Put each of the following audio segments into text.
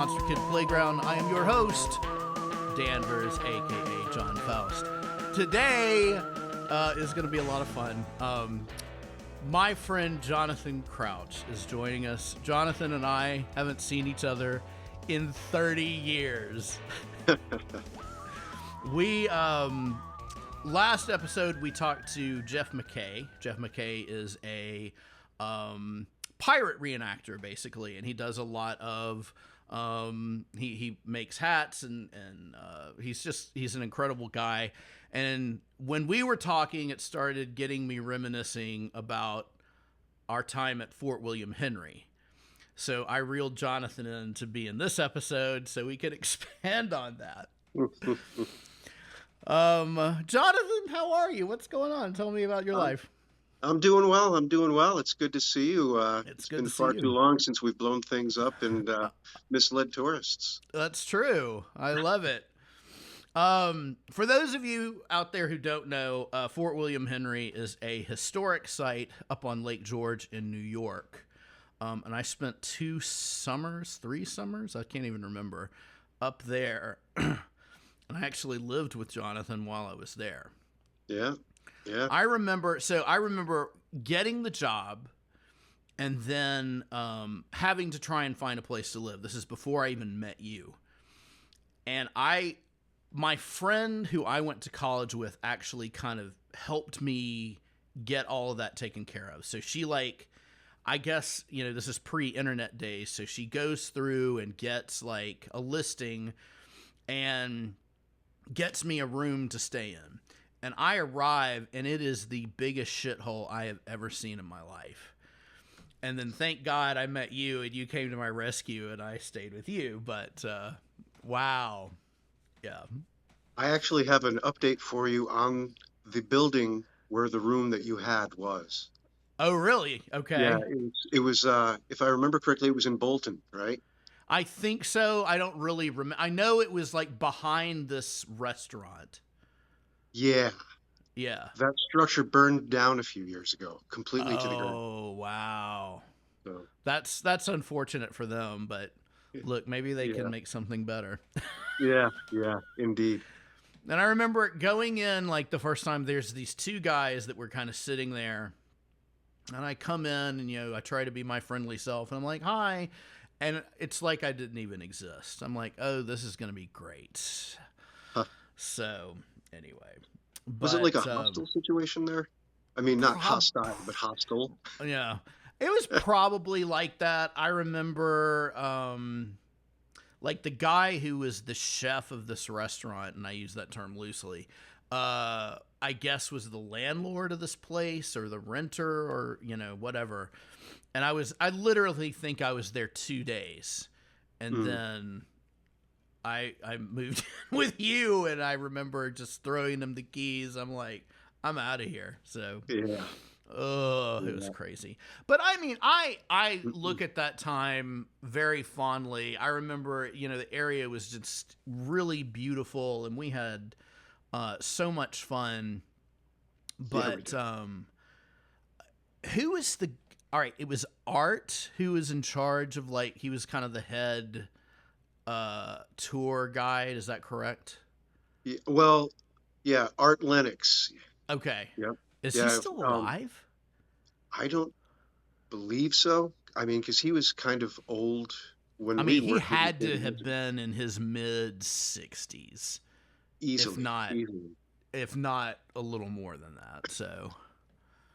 Monster Kid Playground. I am your host, Danvers, aka John Faust. Today is going to be a lot of fun. My friend Jonathan Crouch is joining us. Jonathan and I haven't seen each other in 30 years. We last episode we talked to Jeff McKay. Jeff McKay is a pirate reenactor, basically, and he does a lot of he makes hats and he's an incredible guy. And when we were talking, it started getting me reminiscing about our time at Fort William Henry. So I reeled Jonathan in to be in this episode so we could expand on that. Jonathan, how are you? What's going on? Tell me about your life. I'm doing well. It's good to see you. It's been far too long since we've blown things up and misled tourists. That's true. I love it. For those of you out there who don't know, Fort William Henry is a historic site up on Lake George in New York. And I spent 3 summers, I can't even remember, up there. And I actually lived with Jonathan while I was there. Yeah. I remember getting the job and then having to try and find a place to live. This is before I even met you. And my friend who I went to college with actually kind of helped me get all of that taken care of. So she I guess, this is pre-internet days. So she goes through and gets like a listing and gets me a room to stay in. And I arrive, and it is the biggest shithole I have ever seen in my life. And then thank God I met you, and you came to my rescue, and I stayed with you. But, wow. Yeah. I actually have an update for you on the building where the room that you had was. Oh, really? Okay. Yeah, it was if I remember correctly, it was in Bolton, right? I think so. I don't really remember. I know it was, behind this restaurant. Yeah. That structure burned down a few years ago, completely to the ground. Oh, wow. So. That's unfortunate for them, but look, maybe they can make something better. Yeah, indeed. And I remember going in, the first time, there's these two guys that were kind of sitting there, and I come in, and, I try to be my friendly self, and I'm like, hi, and it's like I didn't even exist. I'm like, oh, this is going to be great. Huh. So... Anyway, was it like a hostile situation there? I mean, not hostile, but hostile. Yeah, it was probably like that. I remember, the guy who was the chef of this restaurant, and I use that term loosely, I guess was the landlord of this place or the renter or, whatever. And I literally think I was there 2 days, and then I moved in with you, and I remember just throwing them the keys. I'm like, I'm out of here. So yeah. It was crazy. But I mean, I look at that time very fondly. I remember, the area was just really beautiful, and we had so much fun. But who was all right, it was Art who was in charge of he was kind of the head tour guide, is that correct? Yeah, well, yeah, Art Lennox. Okay. Yep. Is he still alive? I don't believe so. I mean, because he was kind of old when he had to have been in his mid-60s. Easily. If not a little more than that, so...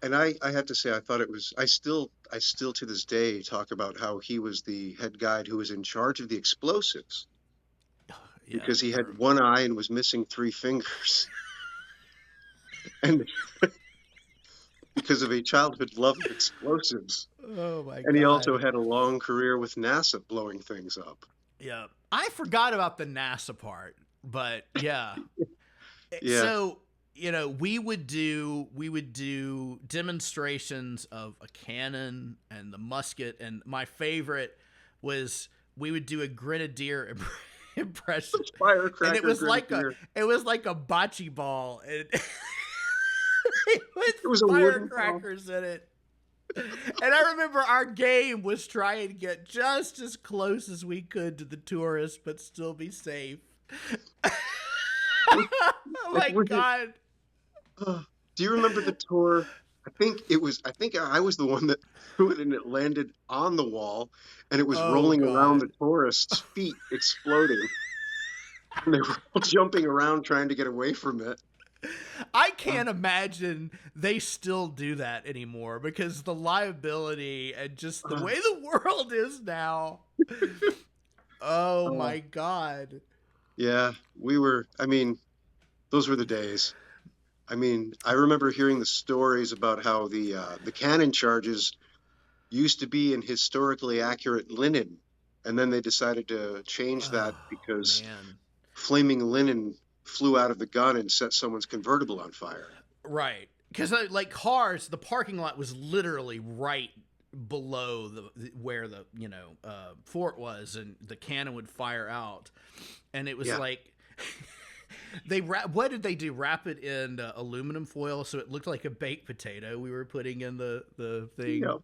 And I have to say, I thought it was. I still to this day talk about how he was the head guide who was in charge of the explosives, because he had one eye and was missing 3 fingers, and because of a childhood love of explosives. Oh my God! And he also had a long career with NASA blowing things up. Yeah, I forgot about the NASA part, but yeah. Yeah. So. We would do demonstrations of a cannon and the musket, and my favorite was we would do a grenadier impression. Firecracker. And it was like a bocce ball, and it was firecrackers in it. And I remember our game was trying to get just as close as we could to the tourists, but still be safe. Oh my Was it, God. do you remember the tour? I think I was the one that threw it and it landed on the wall and it was Oh rolling around God. the tourists' feet, exploding. And they were all jumping around trying to get away from it. I Uh, can't imagine they still do that anymore because the liability and just the uh, way the world is now. Oh uh, my God. yeah, I mean, those were the days. I mean, I remember hearing the stories about how the cannon charges used to be in historically accurate linen, and then they decided to change that Oh because man. flaming linen flew out of the gun and set someone's convertible on fire. Right. Because like cars, the parking lot was literally right below where the fort was, and the cannon would fire out, and it was Yeah. like what did they do? Wrap it in aluminum foil so it looked like a baked potato. We were putting in the thing. Yep. Oh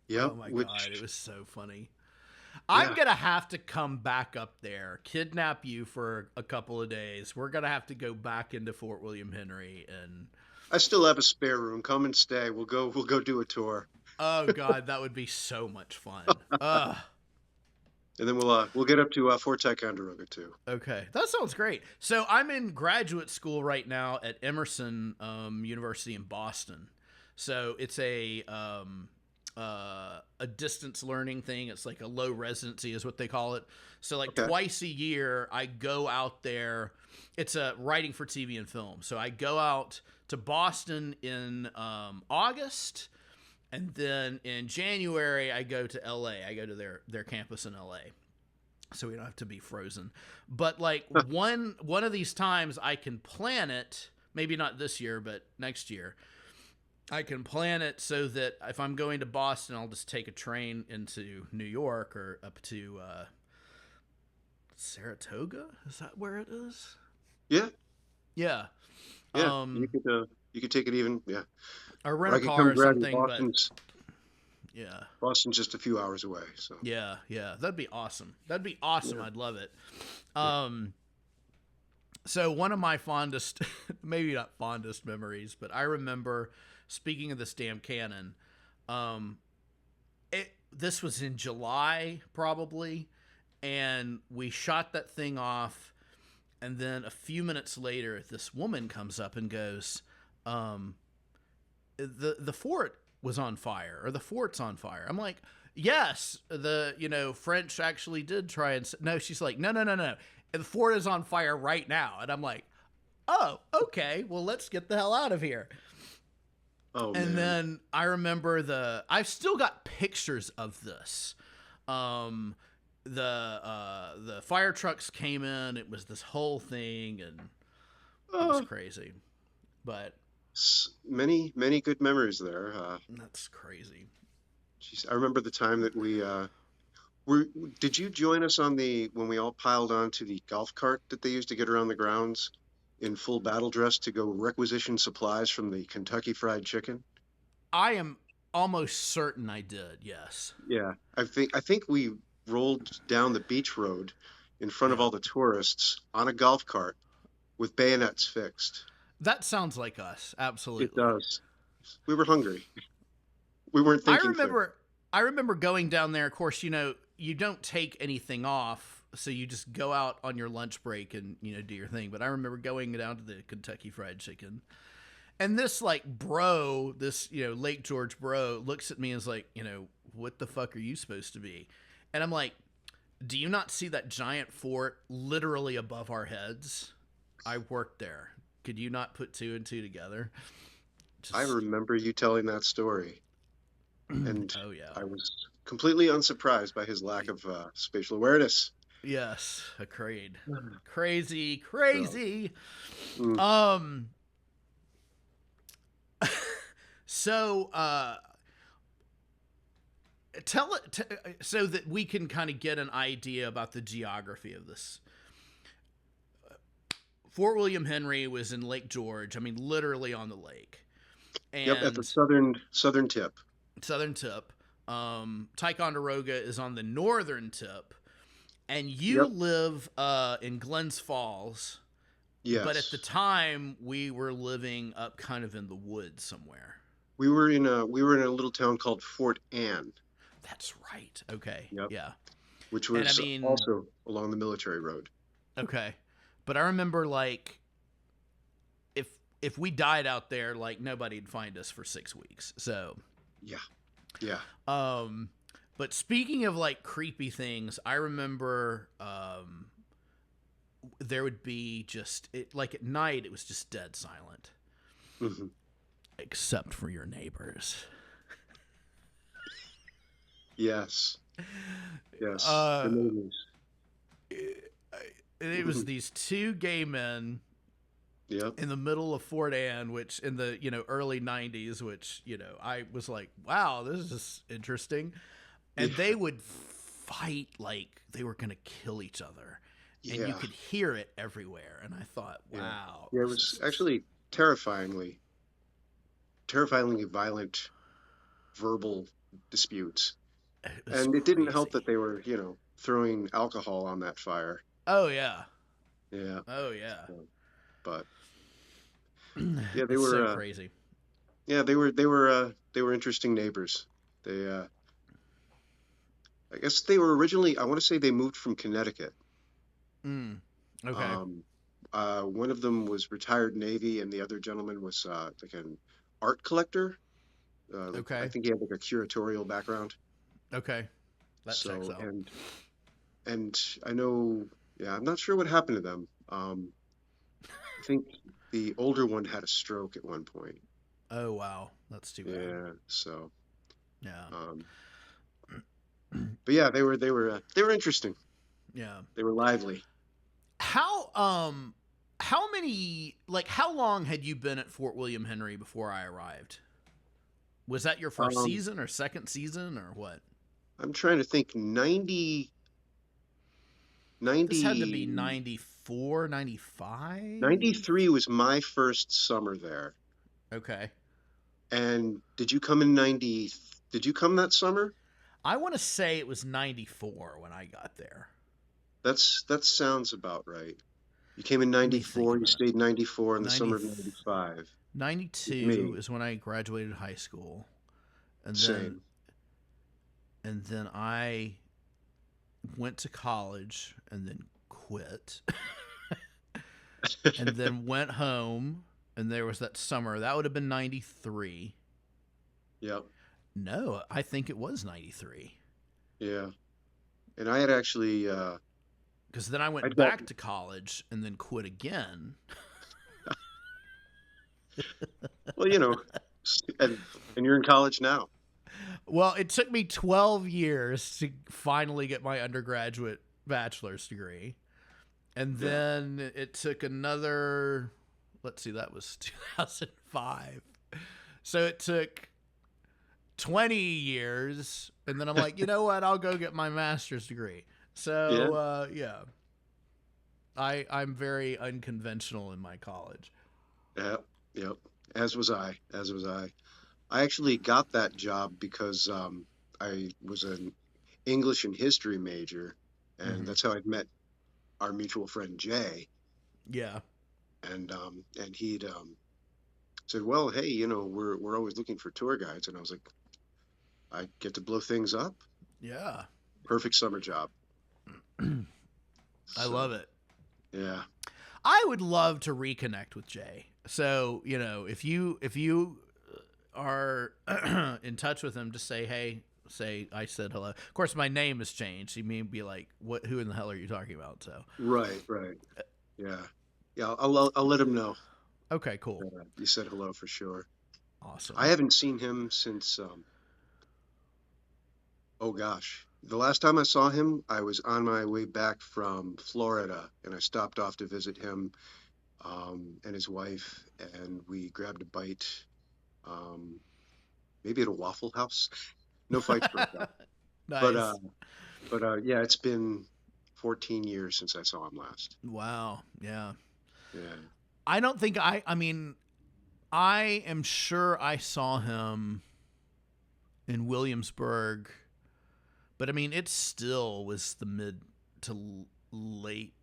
Yep. my God, it Which, was so funny. I'm yeah, gonna have to come back up there, kidnap you for a couple of days. We're gonna have to go back into Fort William Henry, and I still have a spare room. Come and stay. We'll go do a tour, oh God, that would be so much fun. and then we'll get up to Fort Ticonderoga too. Okay, that sounds great. So I'm in graduate school right now at Emerson University in Boston. So it's a distance learning thing. It's like a low residency is what they call it. So like Okay. twice a year, I go out there. It's a writing for TV and film. So I go out to Boston in August, and then in January I go to LA. I go to their campus in LA. So we don't have to be frozen. But like one of these times I can plan it, maybe not this year, but next year. I can plan it so that if I'm going to Boston, I'll just take a train into New York or up to Saratoga. Is that where it is? Yeah. Yeah. Yeah. Um, You could take it even. Yeah. or Or rent a I could car come or grab you. something. But yeah, Boston's just a few hours away. So yeah, that'd be awesome. That'd be awesome. yeah. I'd love it. Yeah. Um, so one of my fondest, maybe not fondest memories, but I remember speaking of this damn cannon. Um, this was in July probably, and we shot that thing off, and then a few minutes later this woman comes up and goes, the fort was on fire, or the fort's on fire. I'm like, yes, the French actually did try and no. She's like, no, the fort is on fire right now. And I'm like, oh, okay, well, let's get the hell out of here. Oh And man. then I remember I've still got pictures of this. Um, the fire trucks came in. It was this whole thing, and it was Uh, crazy. But many good memories there. that's crazy. Geez, I remember the time that we were. Did you join us on the when we all piled onto the golf cart that they used to get around the grounds in full battle dress to go requisition supplies from the Kentucky Fried Chicken? I am almost certain I did. Yes. Yeah, I think we rolled down the beach road in front of Yeah. all the tourists on a golf cart with bayonets fixed. That sounds like us. It Absolutely. does. We were hungry. We weren't I thinking clear. remember I remember going down there. Of course, you don't take anything off, so you just go out on your lunch break and do your thing. But I remember going down to the Kentucky Fried Chicken, and this like bro, this Lake George bro, looks at me and is like, what the fuck are you supposed to be? And I'm like, do you not see that giant fort literally above our heads? I worked there. Could you not put two and two together? I Just remember you telling that story, and oh yeah. I was completely unsurprised by his lack of spatial awareness. Yes, agreed. Mm. Crazy, So, crazy. mm, Um so tell it so that we can kind of get an idea about the geography of this. Fort William Henry was in Lake George. I mean, literally on the lake. Yep, at the and southern tip. southern tip. Ticonderoga is on the northern tip, and you Yep. live in Glens Falls. But at the Yes. time, we were living up kind of in the woods somewhere. We were in a little town called Fort Anne. That's right. Okay. Yep. Yeah. Which And I was mean, also along the military road. okay. But I remember like if if we died out there, like nobody'd find us for 6 weeks. So, Yeah. Yeah. um, but speaking of like creepy things, I remember there would be just like at night it was just dead silent, Hmm. except for your neighbors. Yes. Yes. The Uh, neighbors. it was these two gay men Yep. in the middle of Fort Anne, which in the early '90s, which I was like, wow, this is interesting, and Yeah. they would fight like they were gonna kill each other, and you Yeah. could hear it everywhere. And I thought, Yeah. wow, Yeah. It this was is actually terrifyingly violent verbal disputes. it was And it didn't help that crazy. they were, throwing alcohol on that fire. Oh yeah, Yeah. oh yeah, So, but yeah, they it's were, so crazy. yeah, they were interesting neighbors. They, I guess they were originally, I want to say they moved from Connecticut. Mm, okay, Um, one of them was retired Navy, and the other gentleman was like an art collector. Like I okay, think he had like a curatorial background. okay, that checks So out. and I know, yeah, I'm not sure what happened to them. I think the older one had a stroke at one point. Oh wow, that's too bad. Yeah. So, Yeah, um, but yeah, they were interesting. yeah. They were lively. How many like how long had you been at Fort William Henry before I arrived? Was that your first Um, season or second season or what? I'm trying to think. 90, This had to be 90, 94, 95. 93 was my first summer there. Okay. And did you come in 90? Did you come that summer? I want to say it was 94 when I got there. That sounds about right. You came in Let me think 94, you about it. stayed 94 in the 90, summer of 95 with 92 me. is when I graduated high school. And then Same. I went to college and then quit. And then went home, and there was that summer. That would have been 93. Yep. No, I think it was 93. Yeah. And I had actually Because then I I'd went got back to college and then quit again. well, and you're in college now. Well, it took me 12 years to finally get my undergraduate bachelor's degree. And Yeah. then it took another, let's see, that was 2005. So it took 20 years. And then I'm like, you know what? I'll go get my master's degree. Yeah. So, yeah, I'm very unconventional in my college. Yep. Yep. As was I. As was I. I actually got that job because I was an English and history major, and Hmm. that's how I'd met our mutual friend Jay. Yeah. And he'd said, "Well, hey, we're always looking for tour guides," and I was like, "I get to blow things up. Yeah. Perfect summer job." I love So it. yeah, I would love to reconnect with Jay. So, if you are in touch with him, just say, hey, say I said hello. Of course, my name has changed. He may be like, what? Who in the hell are you talking about? So, right, right, yeah, yeah. I'll let him know. okay, cool, You said hello for sure. I awesome. haven't seen him since oh gosh. The last time I saw him, I was on my way back from Florida, and I stopped off to visit him and his wife, and we grabbed a bite, um, maybe at a Waffle House. No fights broke out, but Nice. yeah, it's been 14 years since I saw him last. Wow. Yeah. Yeah, I don't think I mean, I am sure I saw him in Williamsburg, but I mean, it still was the mid to late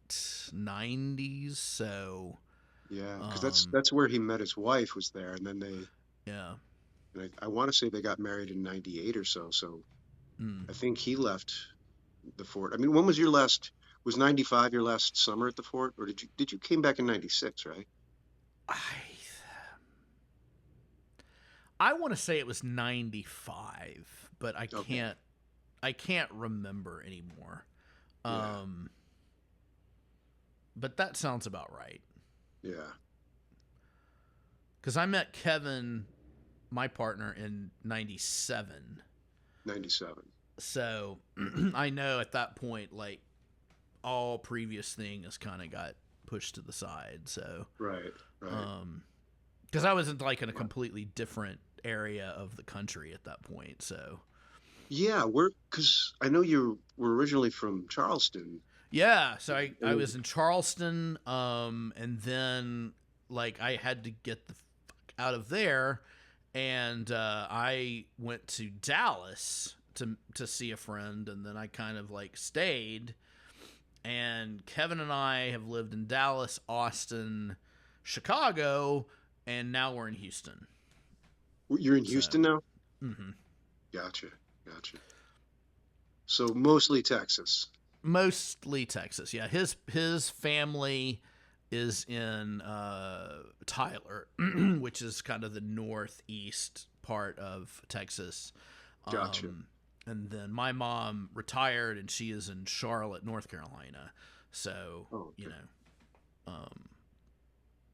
90s, so Yeah, because um, that's where he met his wife was there, and then yeah. I want to say they got married in '98 or so. So Mm. I think he left the fort. I mean, when was your last? Was '95 your last summer at the fort, or did you came back in '96, right? I I want to say it was 95, but Okay. I can't remember anymore. Yeah. Um, but that sounds about right. Yeah. Cuz I met Kevin, my partner, in 97. '97. So I know at that point, like, all previous things kind of got pushed to the side. So, Right. Right. um, because I was in like in a completely different area of the country at that point. So, Yeah, we're because I know you were originally from Charleston. yeah. So I And was in Charleston, and then like I had to get the fuck out of there, and I went to Dallas to see a friend, and then I kind of like stayed. And Kevin and I have lived in Dallas, Austin, Chicago, and now we're in Houston. you're in So, Houston now? mm-hmm. Gotcha. Gotcha. So mostly Texas. Mostly Texas. Yeah, his family is in Tyler, which is kind of the northeast part of Texas. Gotcha. Um, and then my mom retired, and she is in Charlotte, North Carolina. So Oh, you okay. know,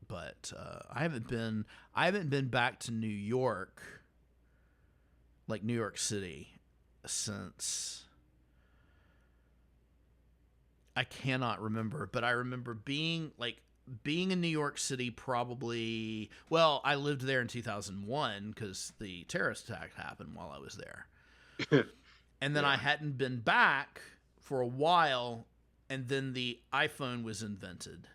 but I haven't been back to New York, like New York City, since I cannot remember, but I remember being in New York City probably. Well, I lived there in 2001 because the terrorist attack happened while I was there, and then I Yeah. hadn't been back for a while, and then the iPhone was invented,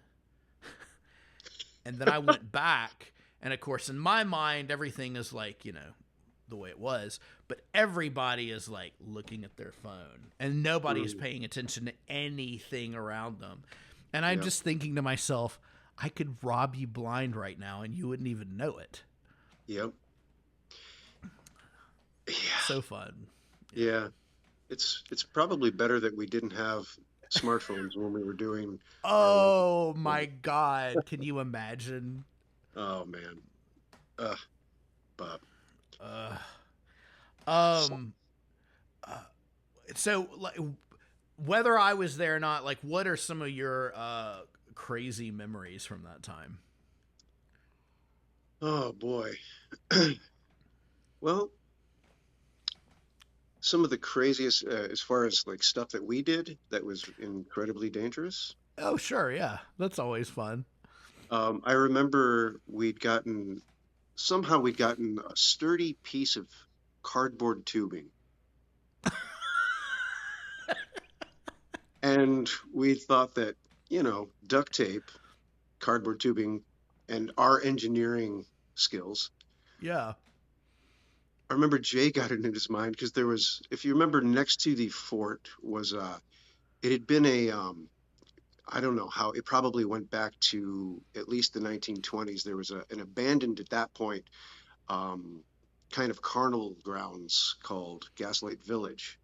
and then I went back, and of course, in my mind, everything is like the way it was, but everybody is like looking at their phone and nobody is Mm, paying attention to anything around them. And I'm yep. just thinking to myself, I could rob you blind right now and you wouldn't even know it. Yep. Yeah. So fun. Yeah. Yeah. It's probably better that we didn't have smartphones when we were doing our work. Oh my God. Can you imagine? Oh man. Uh, Bob. Uh, So, um, uh, so like, whether I was there or not, like, what are some of your crazy memories from that time? oh boy. Well, some of the craziest, as far as like stuff that we did that was incredibly dangerous. Oh, sure, yeah, that's always fun. I remember we'd gotten a sturdy piece of cardboard tubing, and we thought that, duct tape, cardboard tubing, and our engineering skills. Yeah, I remember Jay got it in his mind because there was, if you remember, next to the fort was it had been I don't know how, it probably went back to at least the 1920s. There was an abandoned at that point um, kind of carnival grounds called Gaslight Village.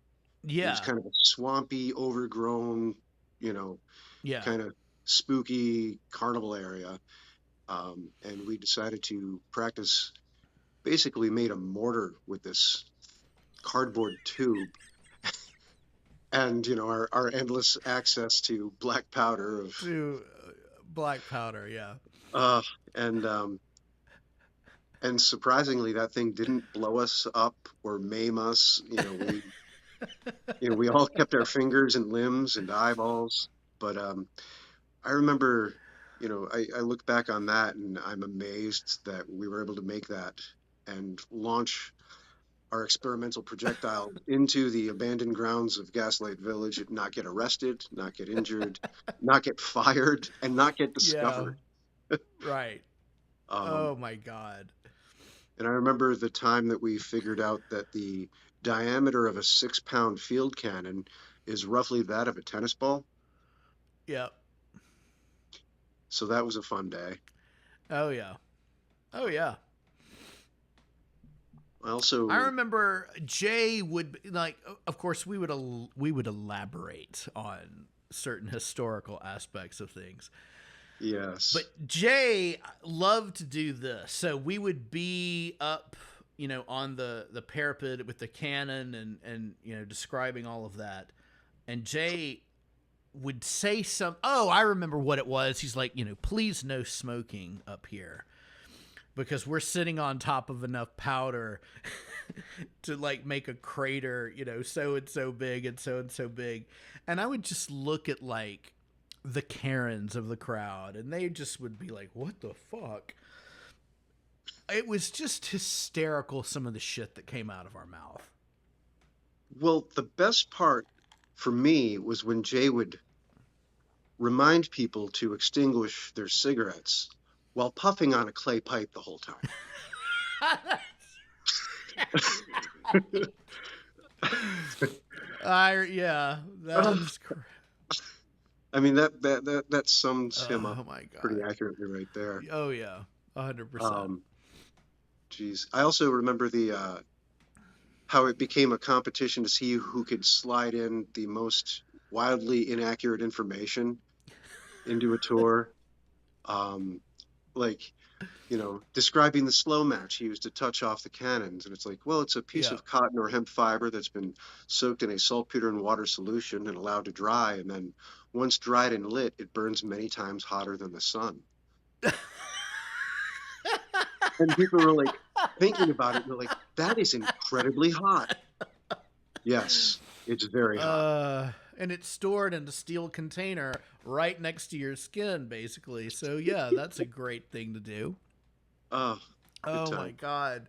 It was yeah, kind of a swampy, overgrown, you know, yeah. kind of spooky carnival area. And we decided to practice. Basically, made a mortar with this cardboard tube, and our endless access to black powder of To black powder, yeah. uh, and surprisingly, that thing didn't blow us up or maim us. We all kept our fingers and limbs and eyeballs. But I remember, I look back on that and I'm amazed that we were able to make that and launch our experimental projectile into the abandoned grounds of Gaslight Village and not get arrested, not get injured, not get fired, and not get Yeah, discovered. right. Um, Oh my God. and I remember the time that we figured out that the diameter of a 6 pound field cannon is roughly that of a tennis ball. Yep. So that was a fun day. Oh yeah. Oh yeah. I I also, remember Jay would like. Of course, we would elaborate on certain historical aspects of things, but yes. Jay loved to do this. So we would be up, on the parapet with the cannon and describing all of that, and Jay would say some. Oh, I remember what it was. He's like, please no smoking up here because we're sitting on top of enough powder to like make a crater, so and so big and so big. And I would just look at like the Karens of the crowd and they just would be like, what the fuck? It was just hysterical, some of the shit that came out of our mouth. Well, the best part for me was when Jay would remind people to extinguish their cigarettes while puffing on a clay pipe the whole time. Yeah, that's I mean that sums him up oh my pretty god. accurately right there. Oh yeah, 100%. Um, geez, I also remember the how it became a competition to see who could slide in the most wildly inaccurate information into a tour. Um, like, describing the slow match used to touch off the cannons. And it's like, well, it's a piece Yeah. of cotton or hemp fiber that's been soaked in a saltpeter and water solution and allowed to dry. And then once dried and lit, it burns many times hotter than the sun. And people were like thinking about it. They're like, that is incredibly hot. Yes, it's very hot. And it's stored in a steel container right next to your skin, basically. So yeah, that's a great thing to do. Oh, good Oh my time. god.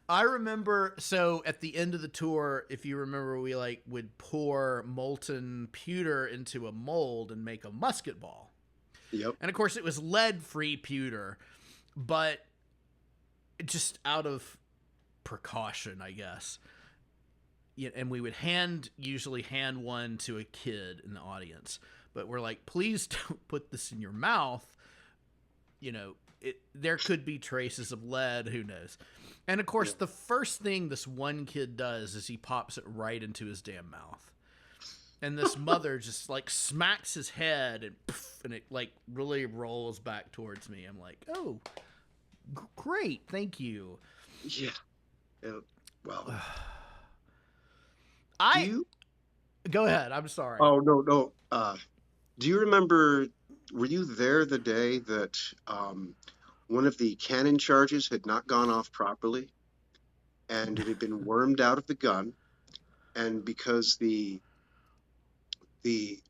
I remember, so at the end of the tour, if you remember, we like would pour molten pewter into a mold and make a musket ball. Yep. And of course it was lead-free pewter, but just out of precaution, I guess. Yeah, and we would usually hand one to a kid in the audience, but we're like, please don't put this in your mouth. There could be traces of lead, who knows. And of course, Yeah. the first thing this one kid does is he pops it right into his damn mouth. And this mother just like smacks his head and poof, and it like really rolls back towards me. I'm like, oh, great, thank you. Yeah. Yeah. Well, do I you? go ahead. I'm sorry. Oh, no, no. Do you remember, were you there the day that one of the cannon charges had not gone off properly and it had been wormed out of the gun? And because the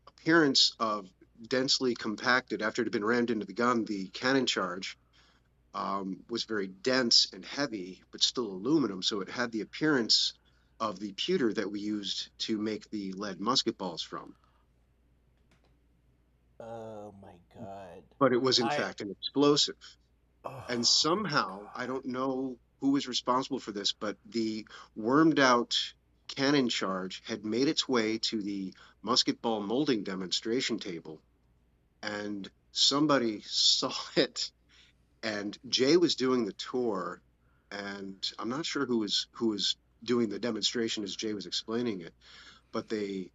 appearance of densely compacted after it had been rammed into the gun, the cannon charge was very dense and heavy, but still aluminum. So it had the appearance of the pewter that we used to make the lead musket balls from. Oh my god. But it was in I fact an explosive. And oh my somehow, I god. don't know who was responsible for this, but the wormed out cannon charge had made its way to the musket ball molding demonstration table, and somebody saw it. And Jay was doing the tour, and I'm not sure who was doing the demonstration as Jay was explaining it, but they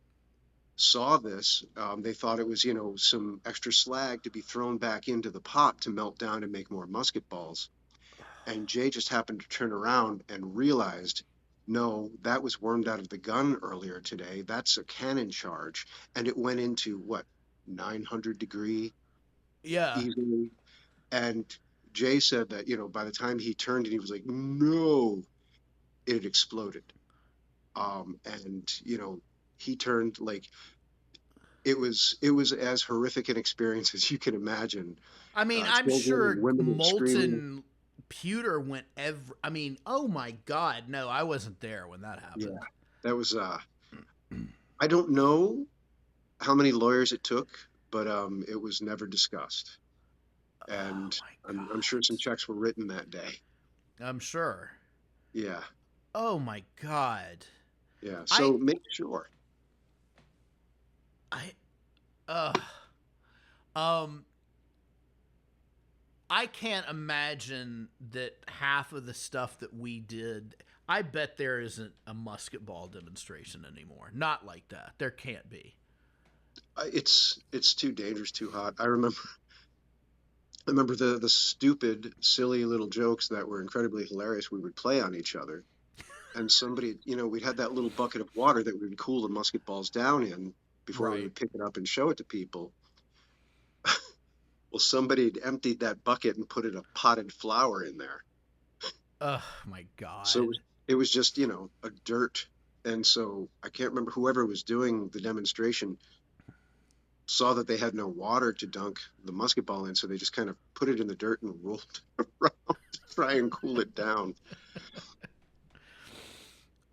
saw this. They thought it was, some extra slag to be thrown back into the pot to melt down and make more musket balls. And Jay just happened to turn around and realized, no, that was wormed out of the gun earlier today. That's a cannon charge. And it went into what, 900-degree Yeah. easily. And Jay said that, by the time he turned and he was like, no, it had exploded. And, he turned like it was as horrific an experience as you can imagine. I mean, I'm Children and sure women were screaming. molten pewter went I mean, oh my god, no, I wasn't there when that Yeah, happened. that was I don't know how many lawyers it took, but it was never discussed. Oh and my I'm sure some God. checks were written that day. I'm sure. Yeah, Oh my God. yeah. I So make sure. I uh um I can't imagine that half of the stuff that we did. I bet there isn't a musket ball demonstration anymore. Not like that. There can't be. It's too dangerous, too hot. I remember the stupid, silly little jokes that were incredibly hilarious we would play on each other. And somebody, we'd had that little bucket of water that we would cool the musket balls down in before we Right. would pick it up and show it to people. Well, somebody had emptied that bucket and put in a potted flower in there. Oh my So God. it was just, a dirt. And so I can't remember whoever was doing the demonstration saw that they had no water to dunk the musket ball in, so they just kind of put it in the dirt and rolled around to try and cool it down.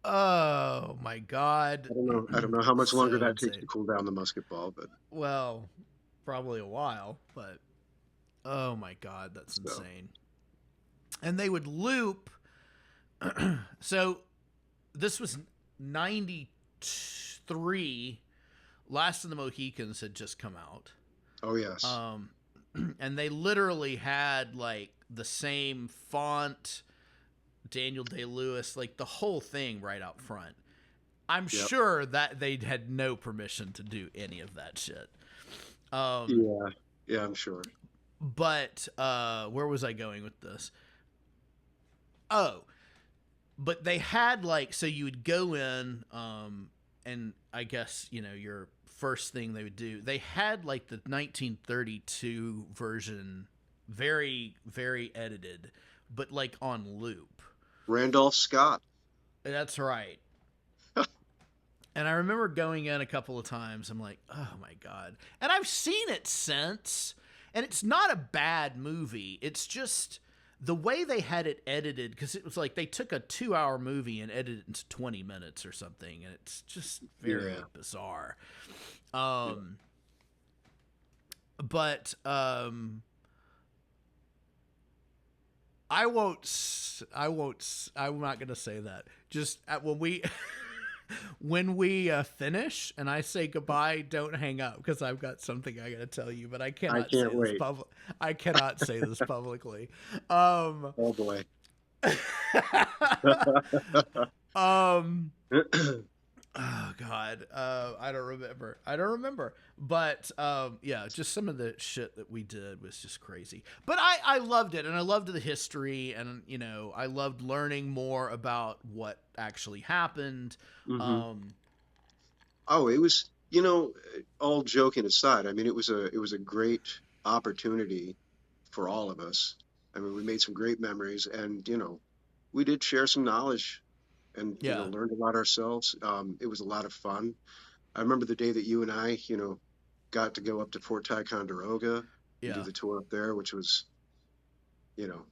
Oh my God. I don't know how much longer So that takes to insane. cool down the musket ball, but Well, probably a while, but oh my God, that's so insane. And they would loop. So this was 93. Last of the Mohicans had just come out. oh yes. Um, and they literally had like the same font, Daniel Day-Lewis, like the whole thing right out front. I'm Yep. sure that they had no permission to do any of that shit. Yeah. Yeah, I'm sure. But where was I going with this? Oh, but they had like, so you would go in, and I guess your first thing they would do, they had like the 1932 version, very very edited, but like on loop. Randolph Scott. That's right. And I remember going in a couple of times. I'm like, oh my God. And I've seen it since. And it's not a bad movie. It's just the way they had it edited, because it was like they took a 2-hour movie and edited it into 20 minutes or something. And it's just very Yeah. bizarre. Yeah. But I'm not going to say that. Just when we. When we finish and I say goodbye, don't hang up, because I've got something I got to tell you, but I I cannot say can't this wait. I cannot say this publicly. Um, Oh boy. um, oh God, I don't remember, but yeah, just some of the shit that we did was just crazy. But I loved it, and I loved the history, and I loved learning more about what actually happened. hmm Um, Oh, it was, all joking aside, I mean, it was a great opportunity for all of us. I mean, we made some great memories, and we did share some knowledge, and yeah, learned a lot ourselves. It was a lot of fun. I remember the day that you and I, got to go up to Fort Ticonderoga and do yeah. the tour up there, which was, you know,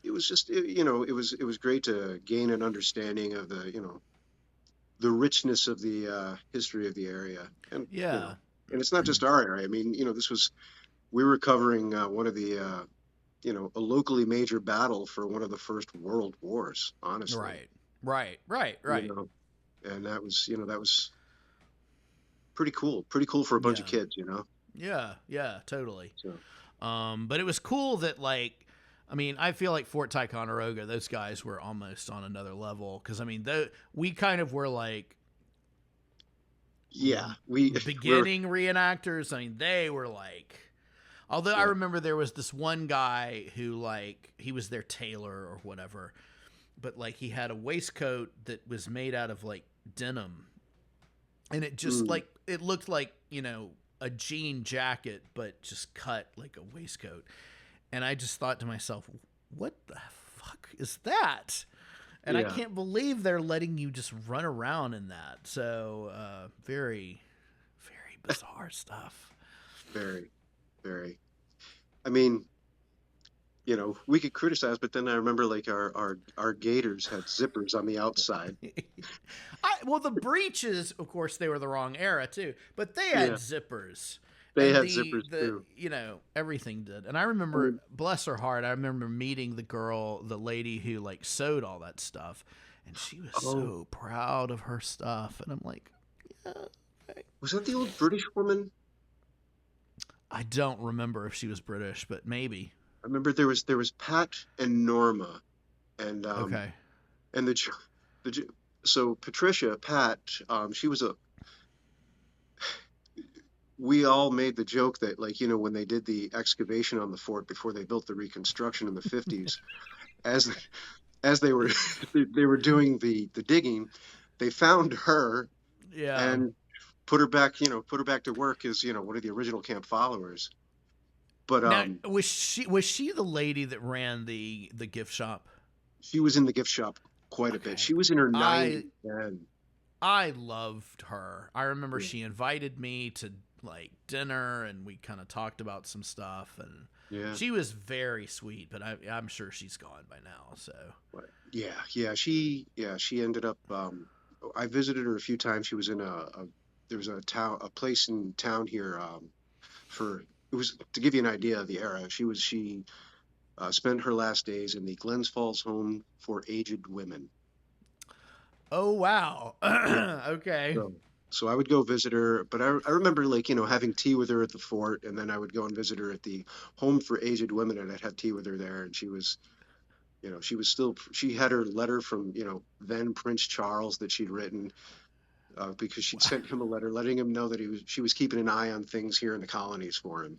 it was just, it was great to gain an understanding of the richness of the history of the area, and Yeah. and it's not just our area. I mean, we were covering one of the a locally major battle for one of the first world wars, honestly. Right. Right. Right. You Right. know, and that was pretty cool for a bunch of Yeah. kids. Yeah. Yeah. Totally. So But it was cool that, like, I mean, I feel like Fort Ticonderoga, those guys were almost on another level, because I mean, we kind of were like yeah, we're beginning reenactors. I mean, they were like, although I yeah. remember there was this one guy who, like, he was their tailor or whatever, but like he had a waistcoat that was made out of like denim, and it just Mm, like it looked like a jean jacket, but just cut like a waistcoat. And I just thought to myself, what the fuck is that? And I yeah, can't believe they're letting you just run around in that. So very very bizarre stuff. very, very. I mean, we could criticize, but then I remember like our gaiters had zippers on the outside. Well, the breeches, of course, they were the wrong era too, but they had Yeah, zippers. They And had zippers too. everything did. And I I remember, mean, bless her heart, I remember meeting the lady who like sewed all that stuff, and she was oh, so proud of her stuff. And I'm like, yeah, okay. was that the old British woman? I don't remember if she was British, but maybe. I remember there was Pat and Norma, and Okay. and the so Patricia, Pat, she was a. We all made the joke that, like, when they did the excavation on the fort before they built the reconstruction in the 50s, as as they were they were doing the digging, they found her Yeah. and put her back to work as one of the original camp followers. But Now, was she the lady that ran the gift shop? she was in the gift shop quite a bit. Okay. She was in her I 90s then. I loved her. I remember Yeah, she invited me to like dinner, and we kind of talked about some stuff, and yeah, she was very sweet, but I'm sure she's gone by now. So she ended up. I visited her a few times. She was in there was a place in town here. For It was to give you an idea of the era. She spent her last days in the Glens Falls Home for Aged Women. oh wow. Yeah. Okay. So I would go visit her, but I remember, like, having tea with her at the fort, and then I would go and visit her at the home for aged women, and I'd have tea with her there, and she had her letter from, then Prince Charles that she'd written, because she'd Wow. sent him a letter letting him know that she was keeping an eye on things here in the colonies for him.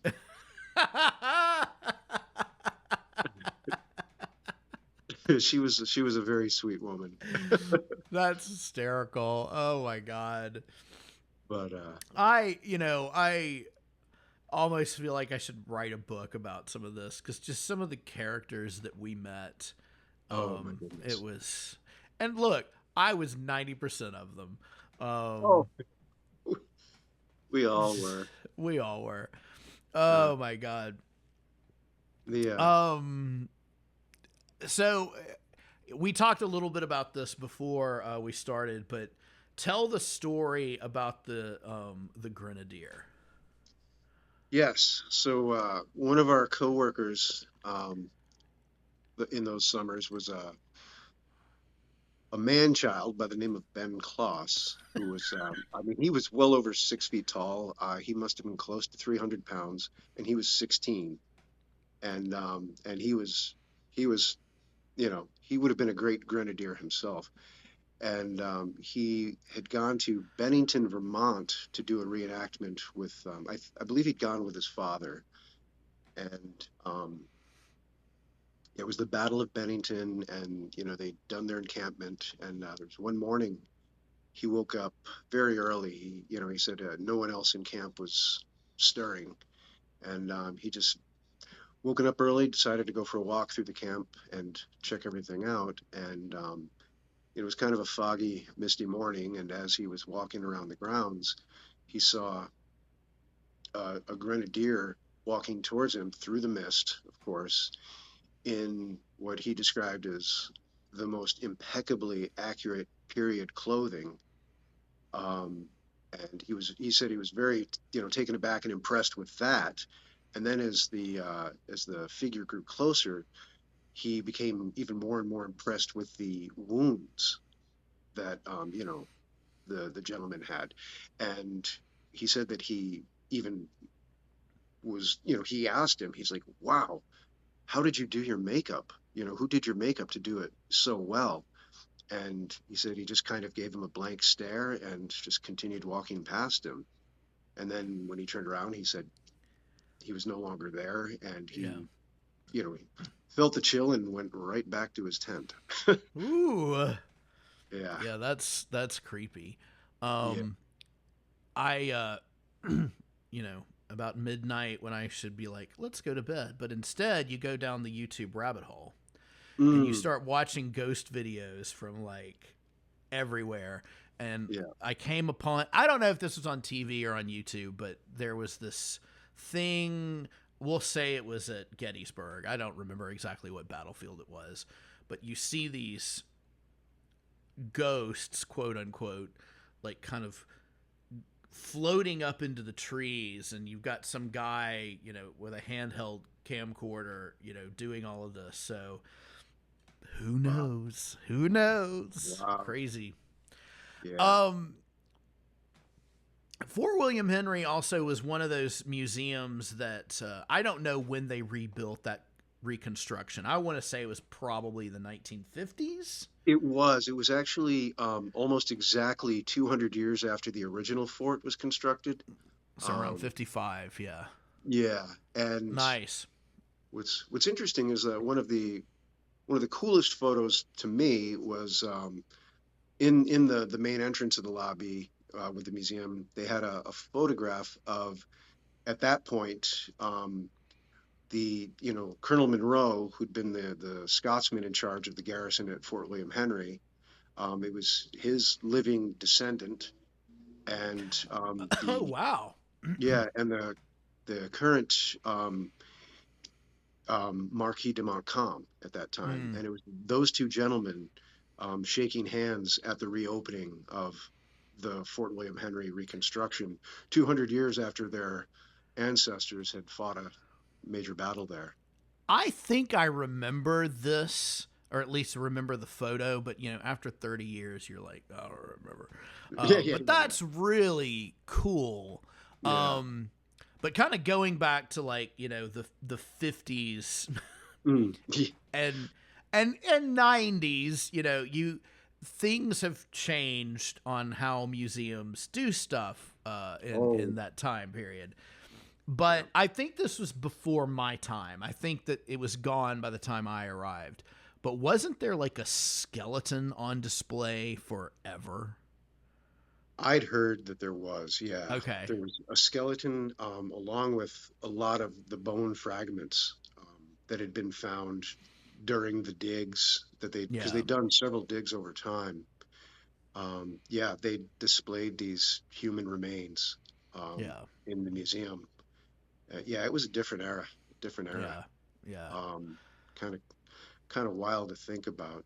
She was a very sweet woman. That's hysterical. Oh my god. But I almost feel like I should write a book about some of this, because just some of the characters that we met, oh my it goodness. was, and look, I was 90% of them. Oh, we all were. We all were. Uh, Oh my god. the Um, so we talked a little bit about this before we started, but tell the story about the grenadier. Yes. So one of our coworkers in those summers was a man child by the name of Ben Kloss, who was, I mean, he was well over 6 feet tall. He must have been close to 300 pounds, and he was 16. And he was, he would have been a great grenadier himself. And he had gone to Bennington, Vermont to do a reenactment with, I believe he'd gone with his father. And it was the Battle of Bennington, and they'd done their encampment. And there was one morning he woke up very early. He said no one else in camp was stirring, and he just woken up early, decided to go for a walk through the camp and check everything out. And it was kind of a foggy, misty morning. And as he was walking around the grounds, he saw a grenadier walking towards him through the mist, of course, in what he described as the most impeccably accurate period clothing. Um, and he said he was very, taken aback and impressed with that. And then as the figure grew closer, he became even more and more impressed with the wounds that, the gentleman had. And he said that he even he asked him, he's like, wow, how did you do your makeup? Who did your makeup to do it so well? And he said he just kind of gave him a blank stare and just continued walking past him. And then when he turned around, he said he was no longer there, and Yeah. he felt the chill and went right back to his tent. Ooh. Yeah, Yeah, that's creepy. yeah. Um, I about midnight when I should be like, let's go to bed, but instead you go down the YouTube rabbit hole and you Mm, start watching ghost videos from like everywhere. And yeah. I came upon, I don't know if this was on TV or on YouTube, but there was this thing, we'll say it was at Gettysburg. I don't remember exactly what battlefield it was, but you see these ghosts, quote unquote, like kind of floating up into the trees, and you've got some guy, with a handheld camcorder, doing all of this. So who knows? Wow. Who knows? Wow. Crazy. Yeah. Fort William Henry also was one of those museums that I don't know when they rebuilt that reconstruction. I want to say it was probably the 1950s. It was actually almost exactly 200 years after the original fort was constructed. So around 55, yeah. Yeah, and nice. What's interesting is that one of the coolest photos to me was in the main entrance of the lobby with the museum. They had a photograph of, at that point, the Colonel Monroe, who'd been the Scotsman in charge of the garrison at Fort William Henry. It was his living descendant, and oh wow, yeah, and the current Marquis de Montcalm at that time, and it was those two gentlemen shaking hands at the reopening of the Fort William Henry reconstruction 200 years after their ancestors had fought a major battle there. I think I remember this, or at least remember the photo, but after 30 years you're like, I don't remember. But that's really cool. Yeah. But kind of going back to like, the 50s and 90s, things have changed on how museums do stuff in that time period. But I think this was before my time. I think that it was gone by the time I arrived. But wasn't there like a skeleton on display forever? I'd heard that there was, yeah. Okay. There was a skeleton along with a lot of the bone fragments that had been found during the digs because they'd done several digs over time. They displayed these human remains in the museum. It was a different era. Yeah. Kind of wild to think about.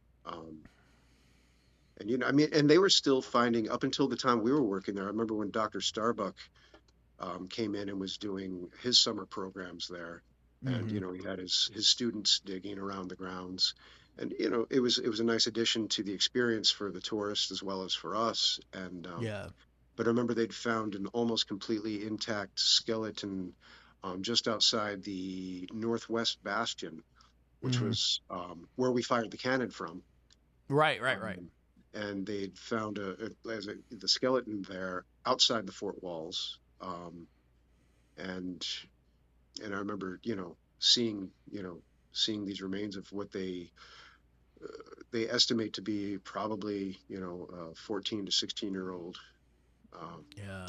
And they were still finding, up until the time we were working there. I remember when Dr. Starbuck came in and was doing his summer programs there, and he had his students digging around the grounds, and it was a nice addition to the experience for the tourists as well as for us. And but I remember they'd found an almost completely intact skeleton just outside the northwest bastion, which was where we fired the cannon from. Right. And they'd found the skeleton there outside the fort walls, and I remember seeing these remains of what they estimate to be probably 14 to 16-year-old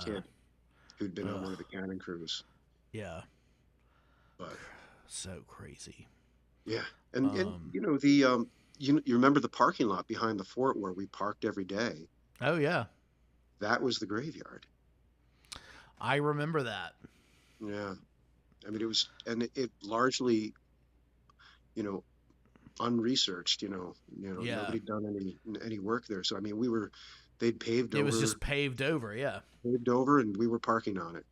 kid who'd been on one of the cannon crews. Yeah. But so crazy. Yeah, and you remember the parking lot behind the fort where we parked every day? Oh yeah. That was the graveyard. I remember that. Yeah. I mean, it largely, unresearched, nobody'd done any work there. So, I mean, they'd paved over. It was just paved over, yeah. Paved over, and we were parking on it,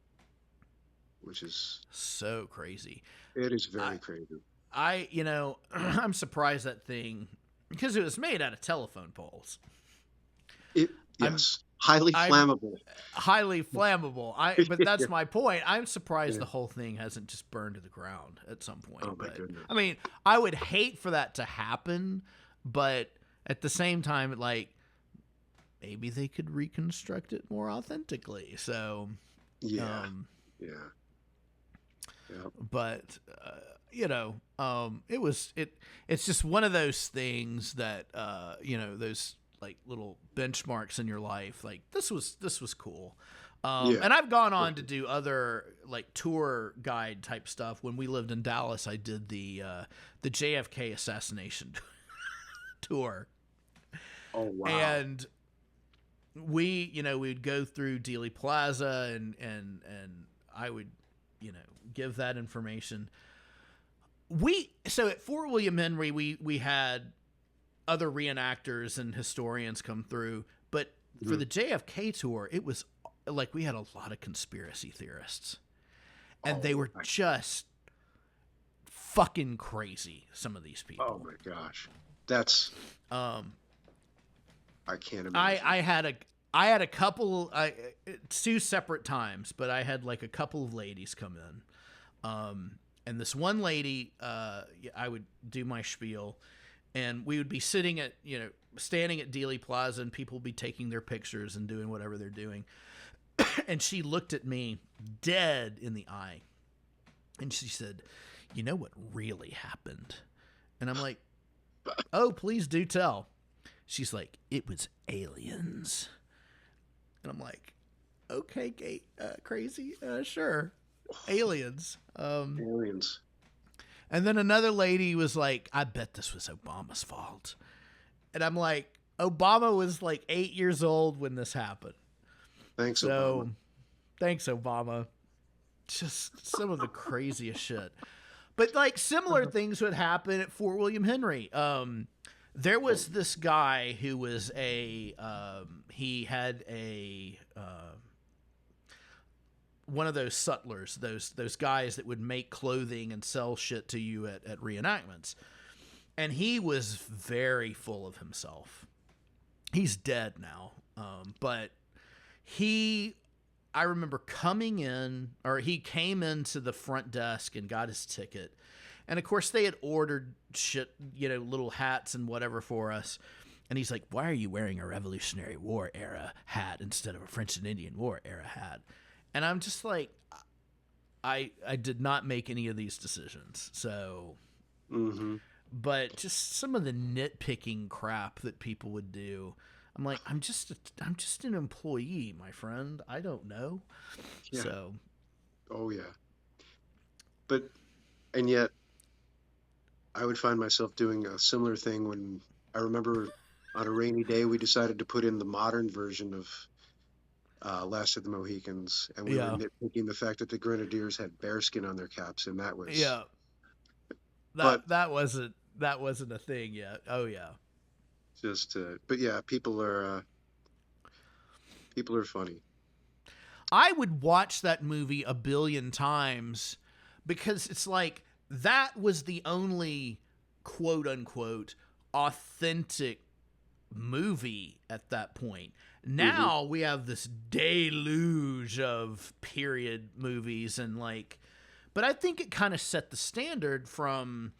which is so crazy. It is very crazy. I'm surprised that thing, because it was made out of telephone poles. Highly flammable. Highly flammable. But that's my point. I'm surprised the whole thing hasn't just burned to the ground at some point. Oh, my goodness. I mean, I would hate for that to happen, but at the same time, like, maybe they could reconstruct it more authentically. So, yeah. But it's just one of those things that those like little benchmarks in your life. Like this was cool. And I've gone on to do other like tour guide type stuff. When we lived in Dallas, I did the JFK assassination tour. Oh wow! And we'd go through Dealey Plaza and I would give that information. So at Fort William Henry, we had other reenactors and historians come through, but for the JFK tour, it was like we had a lot of conspiracy theorists, and they Oh, were just fucking crazy. Some of these oh people. my gosh. That's, Um, I can't imagine. I had a couple, two separate times, but I had like a couple of ladies come in. And this one lady, I would do my spiel, and we would be standing at Dealey Plaza, and people would be taking their pictures and doing whatever they're doing. And she looked at me dead in the eye, and she said, "You know what really happened?" And I'm like, "Oh, please do tell." She's like, "It was aliens." And I'm like, "Okay, Kate, crazy, sure, aliens." Aliens. And then another lady was like, "I bet this was Obama's fault." And I'm like, Obama was like 8 years old when this happened. Thanks, So, Obama. thanks, Obama. Just some of the craziest shit. But like similar things would happen at Fort William Henry. There was this guy who was he had one of those sutlers, those guys that would make clothing and sell shit to you at reenactments. And he was very full of himself. He's dead now. But I remember coming in, or he came into the front desk and got his ticket. And of course they had ordered shit, little hats and whatever for us. And he's like, "Why are you wearing a Revolutionary War era hat instead of a French and Indian War era hat?" And I'm just like, I did not make any of these decisions. So, but just some of the nitpicking crap that people would do. I'm like, I'm just an employee, my friend. I don't know. Yeah. So, oh yeah. And yet I would find myself doing a similar thing when I remember on a rainy day we decided to put in the modern version of Last of the Mohicans, and we were nitpicking the fact that the Grenadiers had bearskin on their caps, and that was that wasn't a thing yet. Oh yeah. Just but yeah, people are funny. I would watch that movie a billion times because it's like that was the only quote unquote authentic movie at that point. Now we have this deluge of period movies and but I think it kind of set the standard from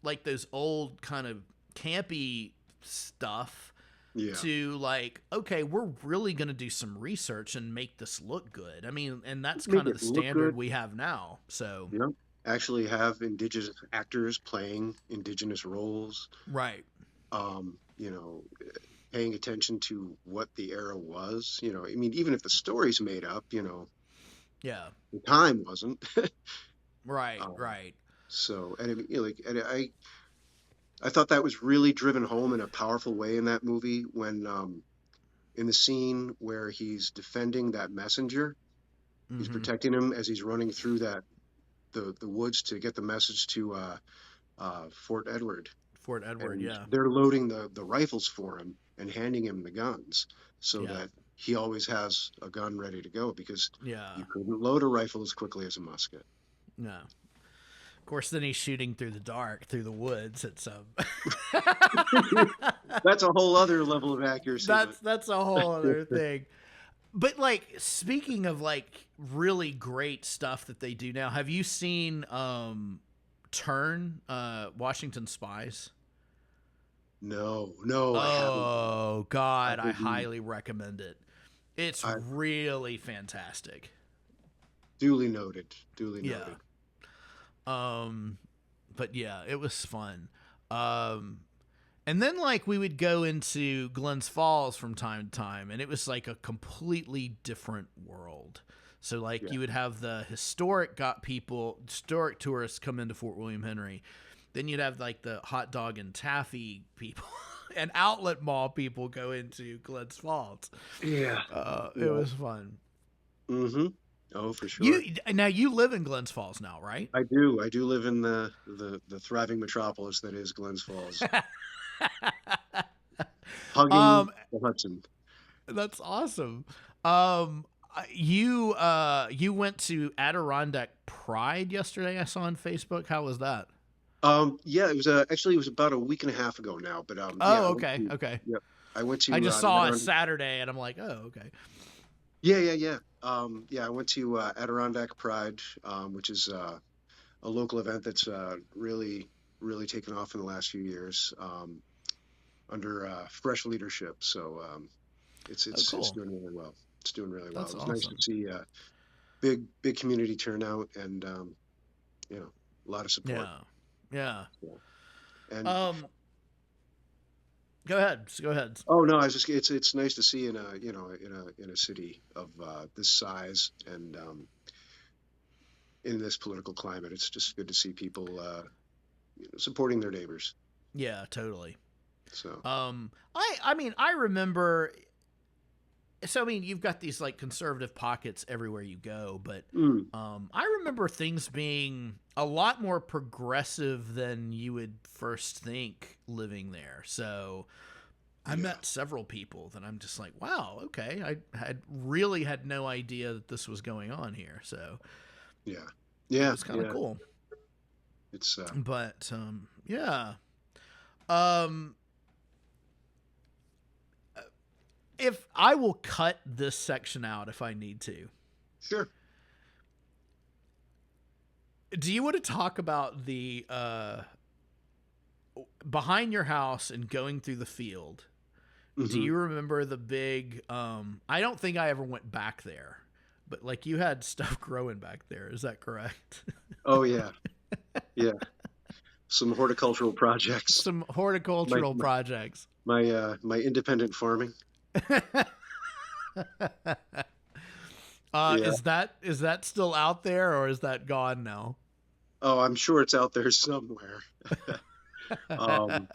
like those old kind of campy stuff to okay, we're really going to do some research and make this look good. I mean, and that's kind of the standard we have now. So actually have indigenous actors playing indigenous roles. Right. Paying attention to what the era was, I mean, even if the story's made up, the time wasn't. Right. Right. So, and I thought that was really driven home in a powerful way in that movie when, in the scene where he's defending that messenger, he's protecting him as he's running through the woods to get the message to Fort Edward. Fort Edward, and yeah. They're loading the rifles for him and handing him the guns so that he always has a gun ready to go because you couldn't load a rifle as quickly as a musket. No. Of course, then he's shooting through the dark, through the woods at some. That's a whole other level of accuracy. That's a whole other thing. But speaking of really great stuff that they do now, have you seen Turn, Washington Spies? No. Oh God, I highly recommend it. It's really fantastic. Duly noted. But yeah, it was fun. And then we would go into Glens Falls from time to time, and it was like a completely different world. So you would have the historic tourists come into Fort William Henry. Then you'd have the hot dog and taffy people and outlet mall people go into Glens Falls. Yeah. It was fun. Mm-hmm. Oh, for sure. You live in Glens Falls now, right? I do. I do live in the thriving metropolis that is Glens Falls. Hugging the Hudson. That's awesome. You went to Adirondack Pride yesterday. I saw on Facebook. How was that? Yeah, it was actually it was about a week and a half ago now, but yeah, Oh, okay, okay. I went I to just the saw a Adirondack. Saturday, and I'm like, oh, okay. Yeah. Yeah, I went to Adirondack Pride, which is a local event that's really taken off in the last few years, under fresh leadership. So Oh, it's cool. doing really well. It's doing really well. That's It was nice to awesome. see big community turnout and you know a lot of support. Yeah, yeah. Yeah. And Um, go ahead. Just go ahead. oh no, I was just it's nice to see in a in a city of this size and in this political climate. It's just good to see people supporting their neighbors. Yeah, totally. So I mean, I remember. So I mean, you've got these like conservative pockets everywhere you go, but mm, I remember things being a lot more progressive than you would first think living there. So I yeah, met several people that I'm just like, wow, okay, I had really had no idea that this was going on here. So yeah, it yeah, was kind of yeah. cool. It's But yeah. Um, if I will cut this section out if I need to. sure. Do you want to talk about the behind your house and going through the field? Do Hmm. you remember the big I don't think I ever went back there, but like you had stuff growing back there, is that correct? Oh yeah. Some horticultural projects. Some My horticultural my projects. my independent farming. Yeah. Is that still out there or is that gone now? Oh, I'm sure it's out there somewhere. Um,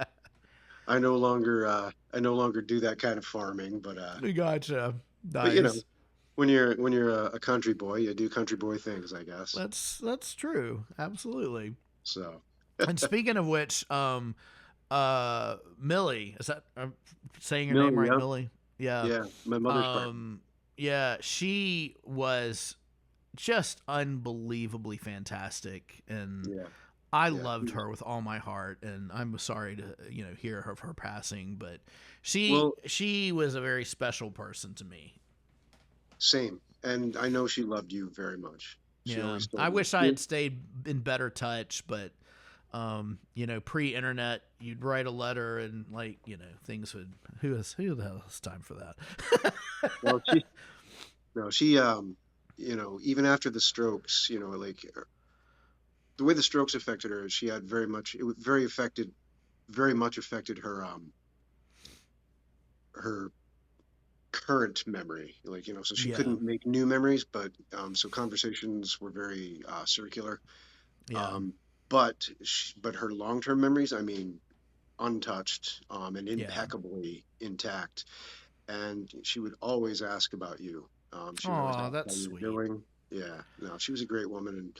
I no longer do that kind of farming, Gotcha. but Nice. when you're a country boy, you do country boy things, I guess. That's true. Absolutely. So And speaking of which, Millie, is that I'm saying her name Millie, right? yeah, Millie. Yeah. yeah, my mother's friend. Yeah, she was just unbelievably fantastic, and Yeah, I yeah. loved her with all my heart. And I'm sorry to hear of her passing, but Well, she was a very special person to me. same. And I know she loved you very much. She Yeah, always I told me. wish I had stayed in better touch, but pre-internet, you'd write a letter and like, things would. Who the hell has time for that? Well, she no, she even after the strokes, like the way the strokes affected her, she had very much affected her current memory. Like, so she Yeah, couldn't make new memories, but so conversations were very circular. yeah, Um, but her long-term memories, I mean, untouched and yeah. impeccably intact. And she would always ask about you. She would always Oh, ask that's how you were sweet. doing. Yeah, no, she was a great woman,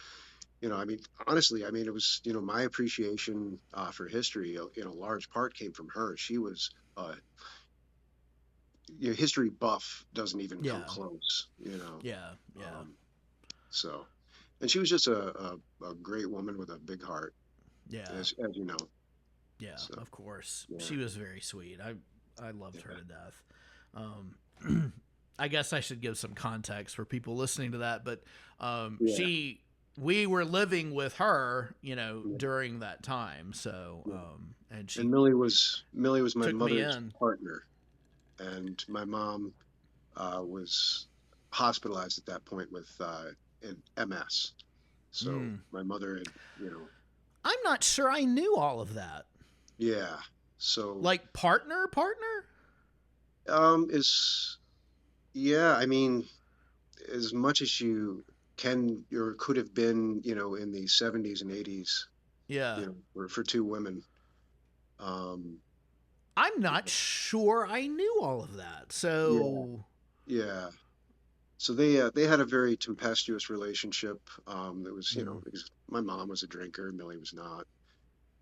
and I mean, honestly, I mean, it was, my appreciation for history in a large part came from her. She was, history buff doesn't even come Yeah, close. yeah, yeah, Um, so, and she was just a great woman with a big heart, yeah, as you know. yeah. So, Of course, yeah, she was very sweet. I loved her yeah, to death. I guess I should give some context for people listening to that, but yeah, we were living with her, yeah, during that time. So, yeah. and And she Millie was my took me mother's in. partner, and my mom was hospitalized at that point with an MS. So Mm. my mother had, you know, I'm not sure I knew all of that. yeah. So Like partner? is yeah. I mean, as much as you can or could have been, in the 70s and 80s, Yeah. for two women. Um, I'm not sure I knew all of that. yeah, So, yeah. So they had a very tempestuous relationship. That was, mm, because my mom was a drinker, Millie was not.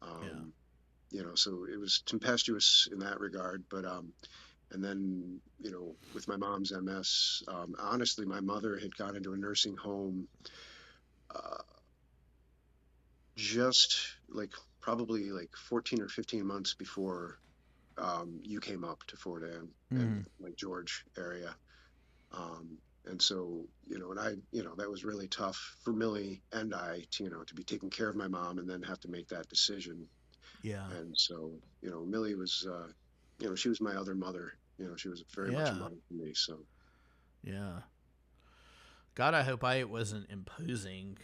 yeah. Um, so it was tempestuous in that regard. But And then, with my mom's MS, honestly, my mother had gone into a nursing home uh, just like probably like 14 or 15 months before you came up to Fort Anne and Mm. Lake George area. And so, and I, that was really tough for Millie and I to be taking care of my mom and then have to make that decision. Yeah. And so, Millie was, she was my other mother. She was very much a Yeah. mother for me. So, Yeah. God, I hope I wasn't imposing.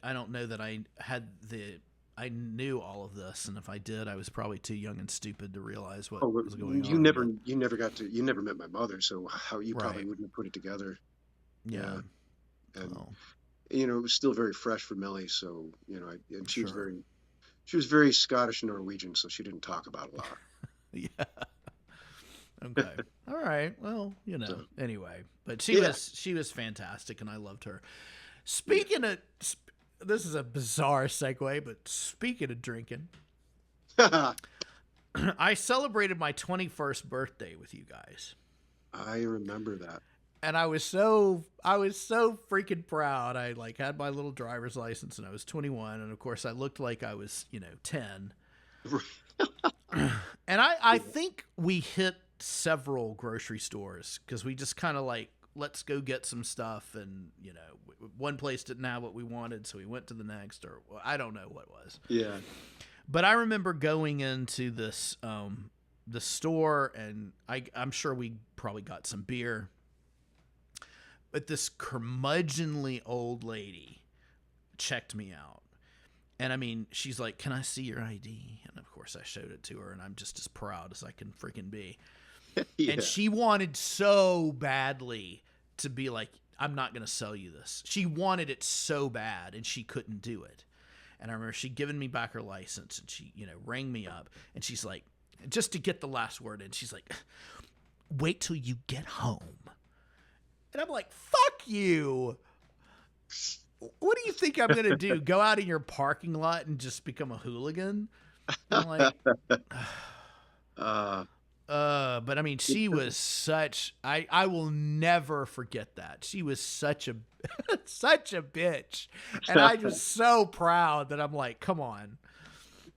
I don't know that I knew all of this, and if I did, I was probably too young and stupid to realize what oh, was going you on. never, But you never met my mother. So how you probably right, wouldn't have put it together. yeah, Yeah. And, well, it was still very fresh for Millie. So, and sure, she was very Scottish and Norwegian. So she didn't talk about a lot. yeah, okay, all right. Well, So, anyway, but yeah. she was fantastic, and I loved her. Yeah. Speaking of, this is a bizarre segue, but speaking of drinking, I celebrated my 21st birthday with you guys. I remember that. And I was so freaking proud. I like had my little driver's license and I was 21 and of course I looked like I was, 10. And I Yeah. think we hit several grocery stores cuz we just kind of like let's go get some stuff and, one place didn't have what we wanted so we went to the next or well, I don't know what it was. Yeah. But I remember going into this the store and I'm sure we probably got some beer. But this curmudgeonly old lady checked me out. And I mean, she's like, "Can I see your ID?" And of course, I showed it to her, and I'm just as proud as I can freaking be. And Yeah. she wanted so badly to be like, "I'm not going to sell you this." She wanted it so bad, and she couldn't do it. And I remember she given me back her license, and she, rang me up, and she's like, just to get the last word in, she's like, "Wait till you get home." And I'm like, fuck you. What do you think I'm going to do? Go out in your parking lot and just become a hooligan? I'm like, Uh, but I mean, she was such, I will never forget that. She was such a, such a bitch. And I was so proud that I'm like, come on.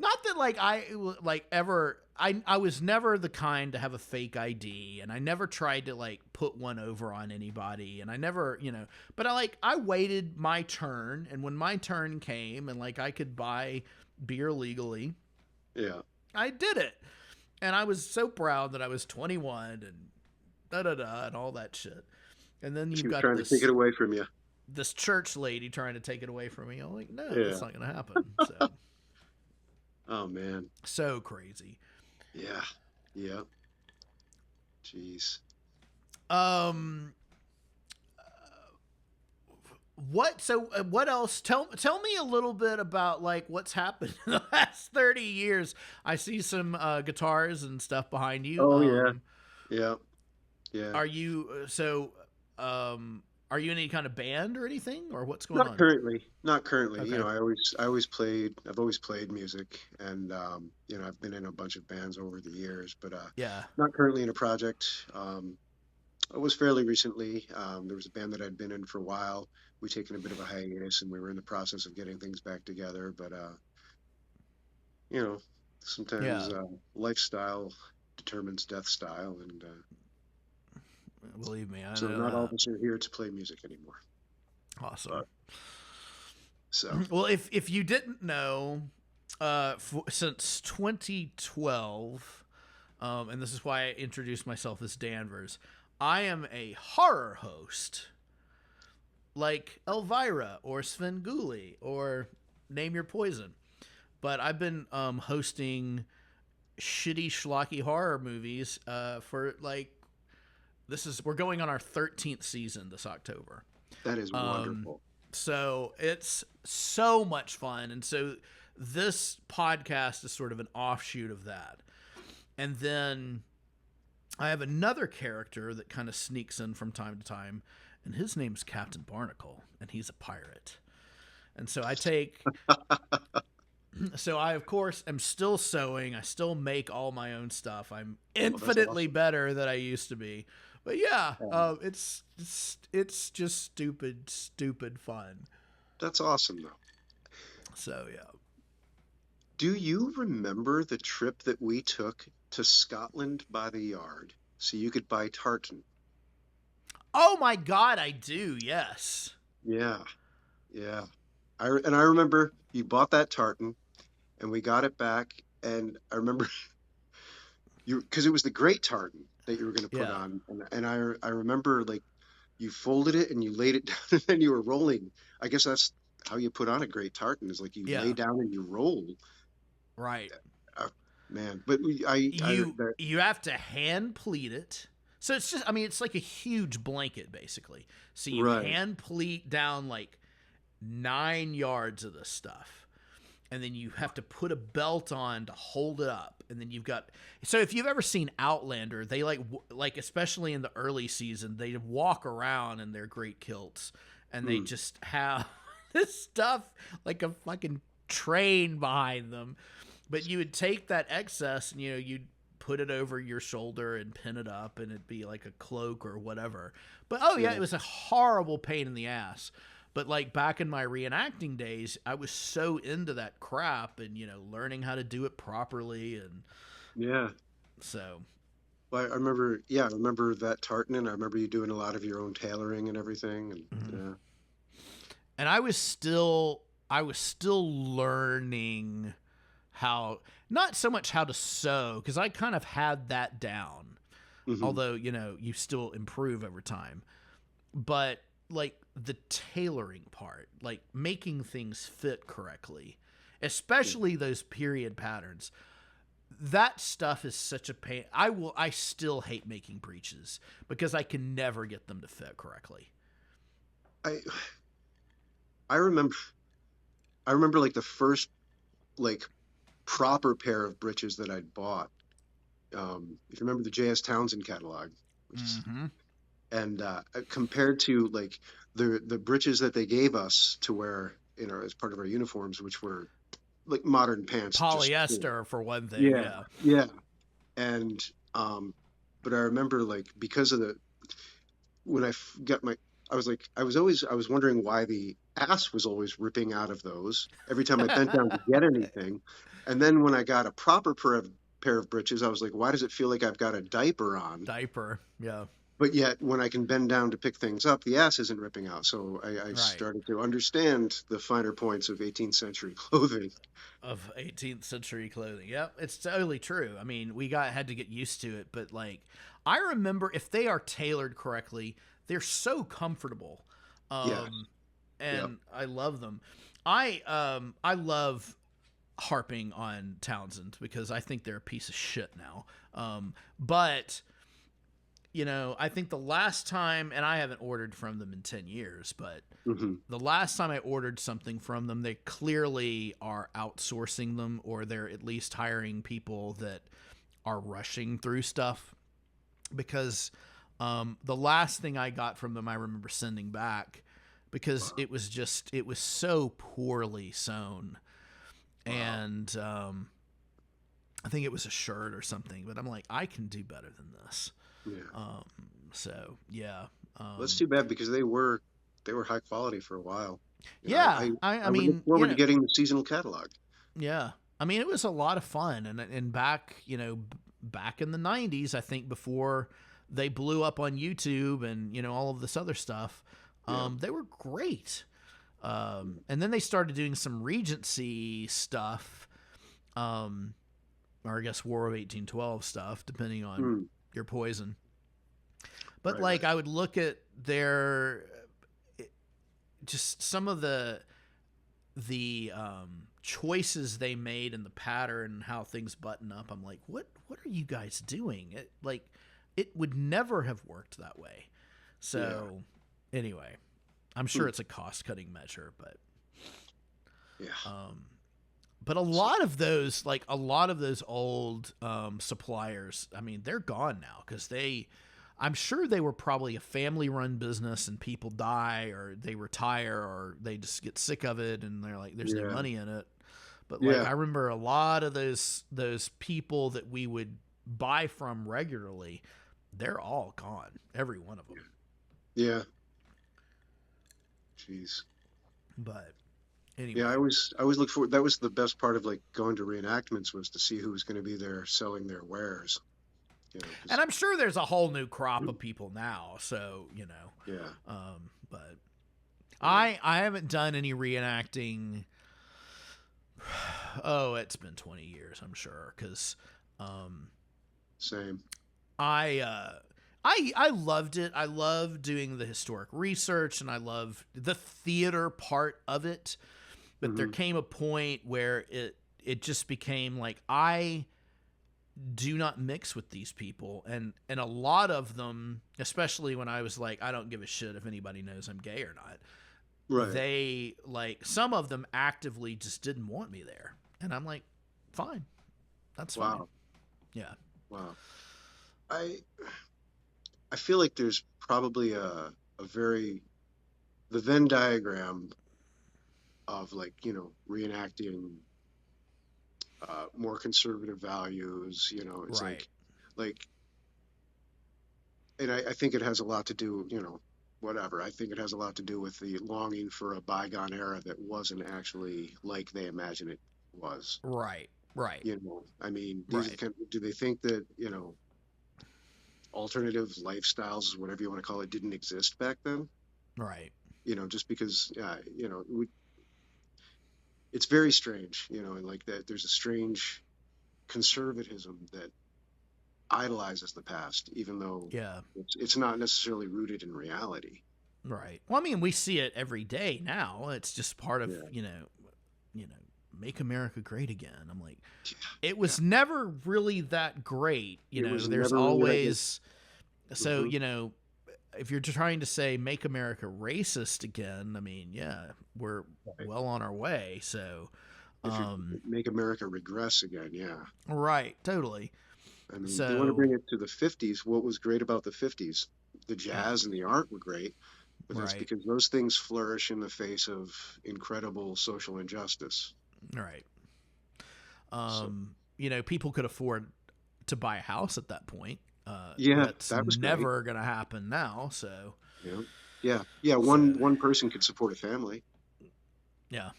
Not that like I like ever I was never the kind to have a fake ID and I never tried to like put one over on anybody and I never, but I waited my turn and when my turn came and like I could buy beer legally, yeah. I did it. And I was so proud that I was 21 and da da da and all that shit. And then She you've was got trying to take it away from you. this church lady trying to take it away from me. I'm like, no, Yeah. that's not going to happen. So Oh man. so crazy. Yeah. Yeah. Jeez. Um, what else? Tell me a little bit about like what's happened in the last 30 years. I see some guitars and stuff behind you. Oh yeah. Yeah. Yeah. Are you are you in any kind of band or anything or what's going Not on? currently. Not currently. Okay. I've always played music and I've been in a bunch of bands over the years, but Yeah. not currently in a project. It was fairly recently. There was a band that I'd been in for a while. We taken a bit of a hiatus and we were in the process of getting things back together, but you know, sometimes Yeah. lifestyle determines death style, and Believe me, I so know not all that. of us are here to play music anymore. Awesome. But so Well, if you didn't know, since 2012, and this is why I introduced myself as Danvers, I am a horror host, like Elvira or Svengoolie or Name Your Poison. But I've been hosting shitty schlocky horror movies for like we're going on our 13th season this October. that is Um, wonderful. so it's so much fun. And so this podcast is sort of an offshoot of that. And then I have another character that kind of sneaks in from time to time, and his name's Captain Barnacle, and he's a pirate. And so I take So I, of course, am still sewing. I still make all my own stuff. I'm Well, that's infinitely awesome. better than I used to be. But yeah, Um, it's just stupid fun. that's awesome though. So yeah. Do you remember the trip that we took to Scotland by the yard so you could buy tartan? Oh my God, I do. Yes. Yeah, yeah. And I remember you bought that tartan and we got it back and I remember you because it was the great tartan that you were going to put Yeah. on and I remember like you folded it and you laid it down and then you were rolling. I guess that's how you put on a great tartan is like you lay Yeah. down and you roll. Right. Uh, man, but You have to hand pleat it. So it's just, I mean, it's like a huge blanket basically. So you right. hand pleat down like 9 yards of this stuff, and then you have to put a belt on to hold it up, and then you've got. So if you've ever seen Outlander, they like especially in the early season, they walk around in their great kilts, and they Hmm. just have this stuff like a fucking train behind them. But you would take that excess, and you'd put it over your shoulder and pin it up, and it'd be like a cloak or whatever. But oh yeah, Yeah. it was a horrible pain in the ass. But like back in my reenacting days, I was so into that crap and learning how to do it properly, and Yeah. so Well, I remember, yeah, I remember that tartan, and I remember you doing a lot of your own tailoring and everything. And mhm. yeah, And I was still learning how, not so much how to sew, because I kind of had that down. hmm, Although, you still improve over time. But like the tailoring part, like making things fit correctly, yeah, especially those period patterns. That stuff is such a pain. I still hate making breeches because I can never get them to fit correctly. I I remember, I remember like the first like proper pair of breeches that I'd bought. If you remember the J.S. Townsend catalog, which is, Mm-hmm. and compared to like the breeches that they gave us to wear, as part of our uniforms, which were like modern pants, just Polyester for one thing, yeah, yeah. yeah. And um, but I remember like because of the when got my I was like I was wondering why the ass was always ripping out of those every time I bent down to get anything. And then when I got a proper pair of breeches, I was like, why does it feel like I've got a diaper on? Diaper, yeah. But yet when I can bend down to pick things up, the ass isn't ripping out. So I Right. started to understand the finer points of 18th century clothing. Of 18th century clothing. Yep, it's totally true. I mean, we had to get used to it, but like I remember if they are tailored correctly, they're so comfortable. Yeah. Um Yep. and I love them. I love harping on Townsend because I think they're a piece of shit now. But I think the last time, and I haven't ordered from them in 10 years, but Hmm. the last time I ordered something from them, they clearly are outsourcing them, or they're at least hiring people that are rushing through stuff. Because the last thing I got from them, I remember sending back because Wow. it was so poorly sewn. Wow. And I think it was a shirt or something, but I'm like, I can do better than this. Yeah. Um, so yeah. Well, that's Um, too bad because they were high quality for a while. yeah. I I would look mean, forward to getting the seasonal catalog. yeah. I mean, it was a lot of fun, and back, back in the '90s, I think before they blew up on YouTube and all of this other stuff, Yeah. they were great. And then they started doing some Regency stuff, um, or I guess War of 1812 stuff, depending on Mm, your poison. But right, like, right. I would look at their just some of the choices they made in the pattern and how things button up. I'm like, what are you guys doing? It would never have worked that way. Yeah. So anyway, I'm sure Mm, it's a cost cutting measure, yeah. um, but a So, lot of those, like a lot of those old suppliers, I mean, they're gone now because I'm sure they were probably a family run business and people die or they retire or they just get sick of it and they're like, there's no yeah. money in it. But like Yeah. I remember a lot of those people that we would buy from regularly, they're all gone. Every one of them. Yeah. Jeez. But Yeah, anyway. I always look forward. That was the best part of like going to reenactments, was to see who was going to be there selling their wares. You know, And because I'm sure there's a whole new crop of people now, so, yeah, but yeah, I haven't done any reenacting. Oh, it's been 20 years, I'm sure, cuz same. I I loved it. I love doing the historic research and I love the theater part of it. But there Hmm. came a point where it just became like I do not mix with these people, and a lot of them, especially when I was like I don't give a shit if anybody knows I'm gay or not. Right. They like some of them actively just didn't want me there. And I'm like, fine. That's fine. Wow. Yeah. Wow. I I feel like there's probably a very the Venn diagram of like, reenacting more conservative values. It's Right. like, and I think it has a lot to do, whatever. I think it has a lot to do with the longing for a bygone era that wasn't actually like they imagine it was. Right. Right. I mean, Right. do they think that, alternative lifestyles, whatever you want to call it, didn't exist back then? Right. Just because, it's very strange, and like that, there's a strange conservatism that idolizes the past, even though Yeah. it's not necessarily rooted in reality. Right. Well, I mean, we see it every day now. It's just part of, Yeah, make America great again. I'm like, it yeah. was never really that great. It was There's never really that good. always, so, Hmm. if you're trying to say make America racist again, I mean, yeah, we're Right. well on our way. So, If you um, make America regress again, yeah. right. Totally. I mean, they want to So, bring it to the 50s. What was great about the 50s? The yeah. jazz and the art were great, but that's Right. because those things flourish in the face of incredible social injustice. Right. So, People could afford to buy a house at that point. yeah, That's that was great. never going to happen now. So, Yeah, yeah, yeah. so One person could support a family yeah.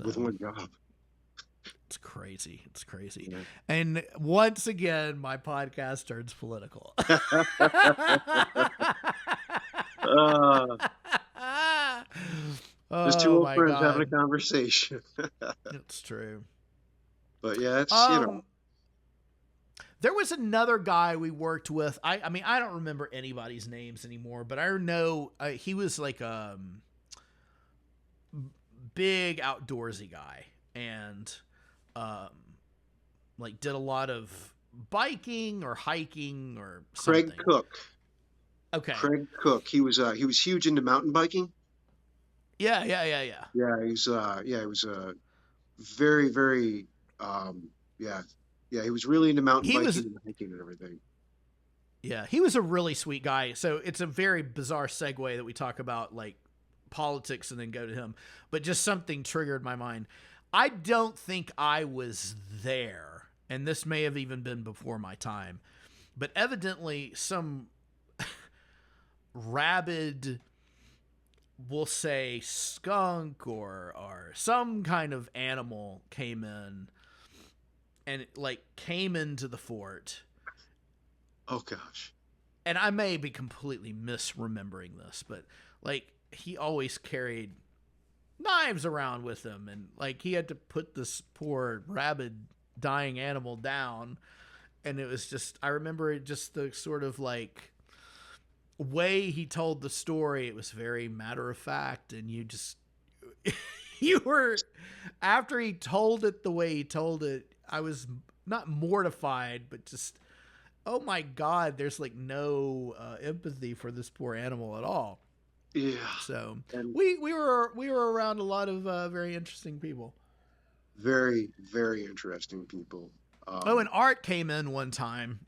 with So one job. it's crazy. It's crazy. Yeah. And once again, my podcast turns political. Uh, just two Oh old my friends having a God. conversation. It's true. But yeah, it's Um, there was another guy we worked with. I mean, I don't remember anybody's names anymore, but I know he was like big outdoorsy guy and um like did a lot of biking or hiking or Craig something. Cook. Okay. Craig Cook. He was huge into mountain biking. Yeah, yeah, yeah, yeah. He was very, very yeah, yeah, he was really into mountain He was biking and hiking and everything. Yeah, he was a really sweet guy. So it's a very bizarre segue that we talk about like politics and then go to him. But just something triggered my mind. I don't think I was there, and this may have even been before my time, but evidently some rabid, we'll say skunk or some kind of animal came in and it, like came into the fort. Oh gosh. And I may be completely misremembering this, but like he always carried knives around with him, and like he had to put this poor rabid dying animal down, and it was just I remember it just the sort of like way he told the story. It was very matter of fact, and you just you were after he told it the way he told it, I was not mortified, but just oh my God, there's like no empathy for this poor animal at all. Yeah. So And we were around a lot of very interesting people. very, very interesting people. Oh, and Art came in one time.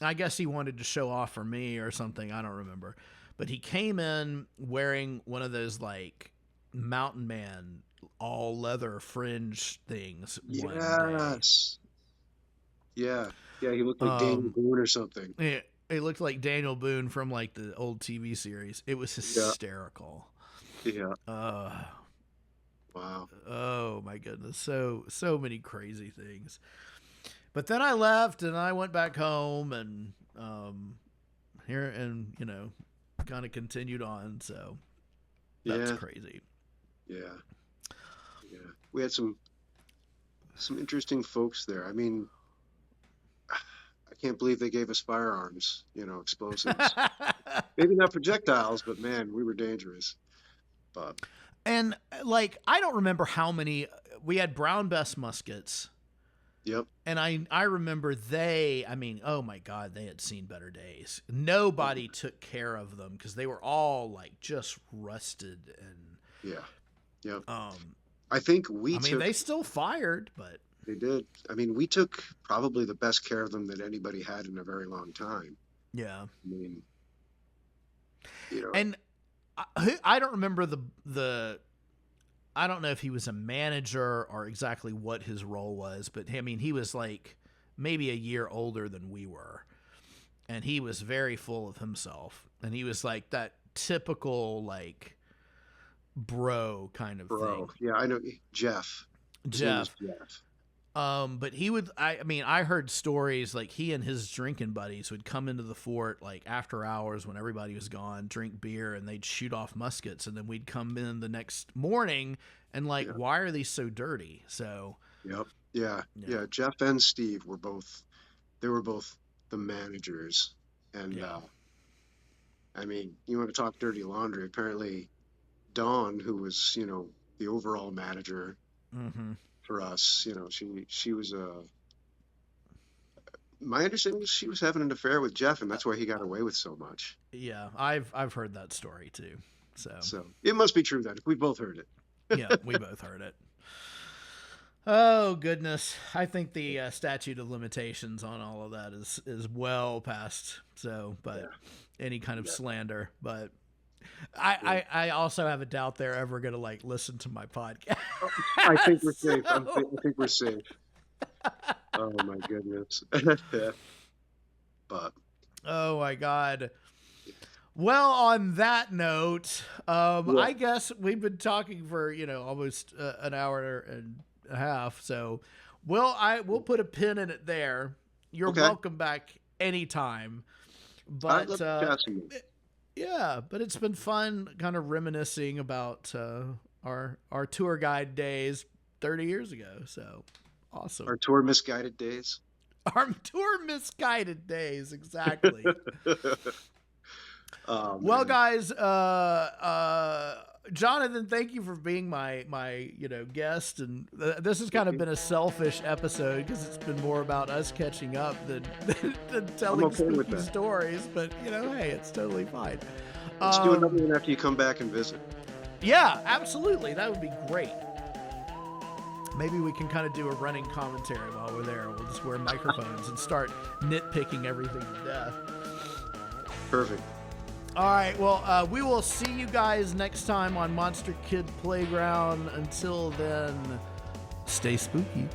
I guess he wanted to show off for me or something. I don't remember, but he came in wearing one of those like mountain man all leather fringe things one day. Yes. Yeah. Yeah, he looked like Daniel Boone or something. It looked like Daniel Boone from like the old TV series. It was hysterical. Yeah. Wow. Oh my goodness. So many crazy things. But then I left and I went back home and here and kind of continued on. So that's crazy. Yeah. Yeah. We had some interesting folks there. I mean, I can't believe they gave us firearms, explosives. Maybe not projectiles, but man, we were dangerous. But and like I don't remember how many we had brown bess muskets. Yep. And I remember oh my God, they had seen better days. Nobody took care of them because they were all like just rusted and yeah. I think they still fired, but they did. I mean, we took probably the best care of them that anybody had in a very long time. Yeah. I mean, and I don't remember the I don't know if he was a manager or exactly what his role was, but I mean, he was like maybe a year older than we were, and he was very full of himself, and he was like that typical like bro kind of thing. Yeah, I know Jeff. But he would, I heard stories like he and his drinking buddies would come into the fort like after hours when everybody was gone, drink beer, and they'd shoot off muskets. And then we'd come in the next morning and like, why are these so dirty? So, yep. Yeah. Jeff and Steve were both the managers. And, I mean, you want to talk dirty laundry. Apparently Dawn, who was, the overall manager, for us, she was my understanding was she was having an affair with Jeff, and that's why he got away with so much. Yeah, I've heard that story too. So it must be true then. We both heard it. Yeah, we both heard it. Oh goodness, I think the statute of limitations on all of that is well past. So, but any kind of slander, but. I also have a doubt they're ever going to like listen to my podcast. I think we're safe. I think we're safe. Oh my goodness. But oh my God. Well, on that note, I guess we've been talking for, almost an hour and a half. So we'll put a pin in it there. You're welcome back anytime. But yeah, but it's been fun kind of reminiscing about our tour guide days 30 years ago. So awesome. Our tour misguided days. Our tour misguided days, exactly. Well, guys, Jonathan, thank you for being my guest, and this has kind of been a selfish episode because it's been more about us catching up than telling spooky stories. But hey, it's totally fine. Let's do another one after you come back and visit. Yeah, absolutely, that would be great. Maybe we can kind of do a running commentary while we're there. We'll just wear microphones and start nitpicking everything to death. Perfect. All right, well, we will see you guys next time on Monster Kid Playground. Until then, stay spooky.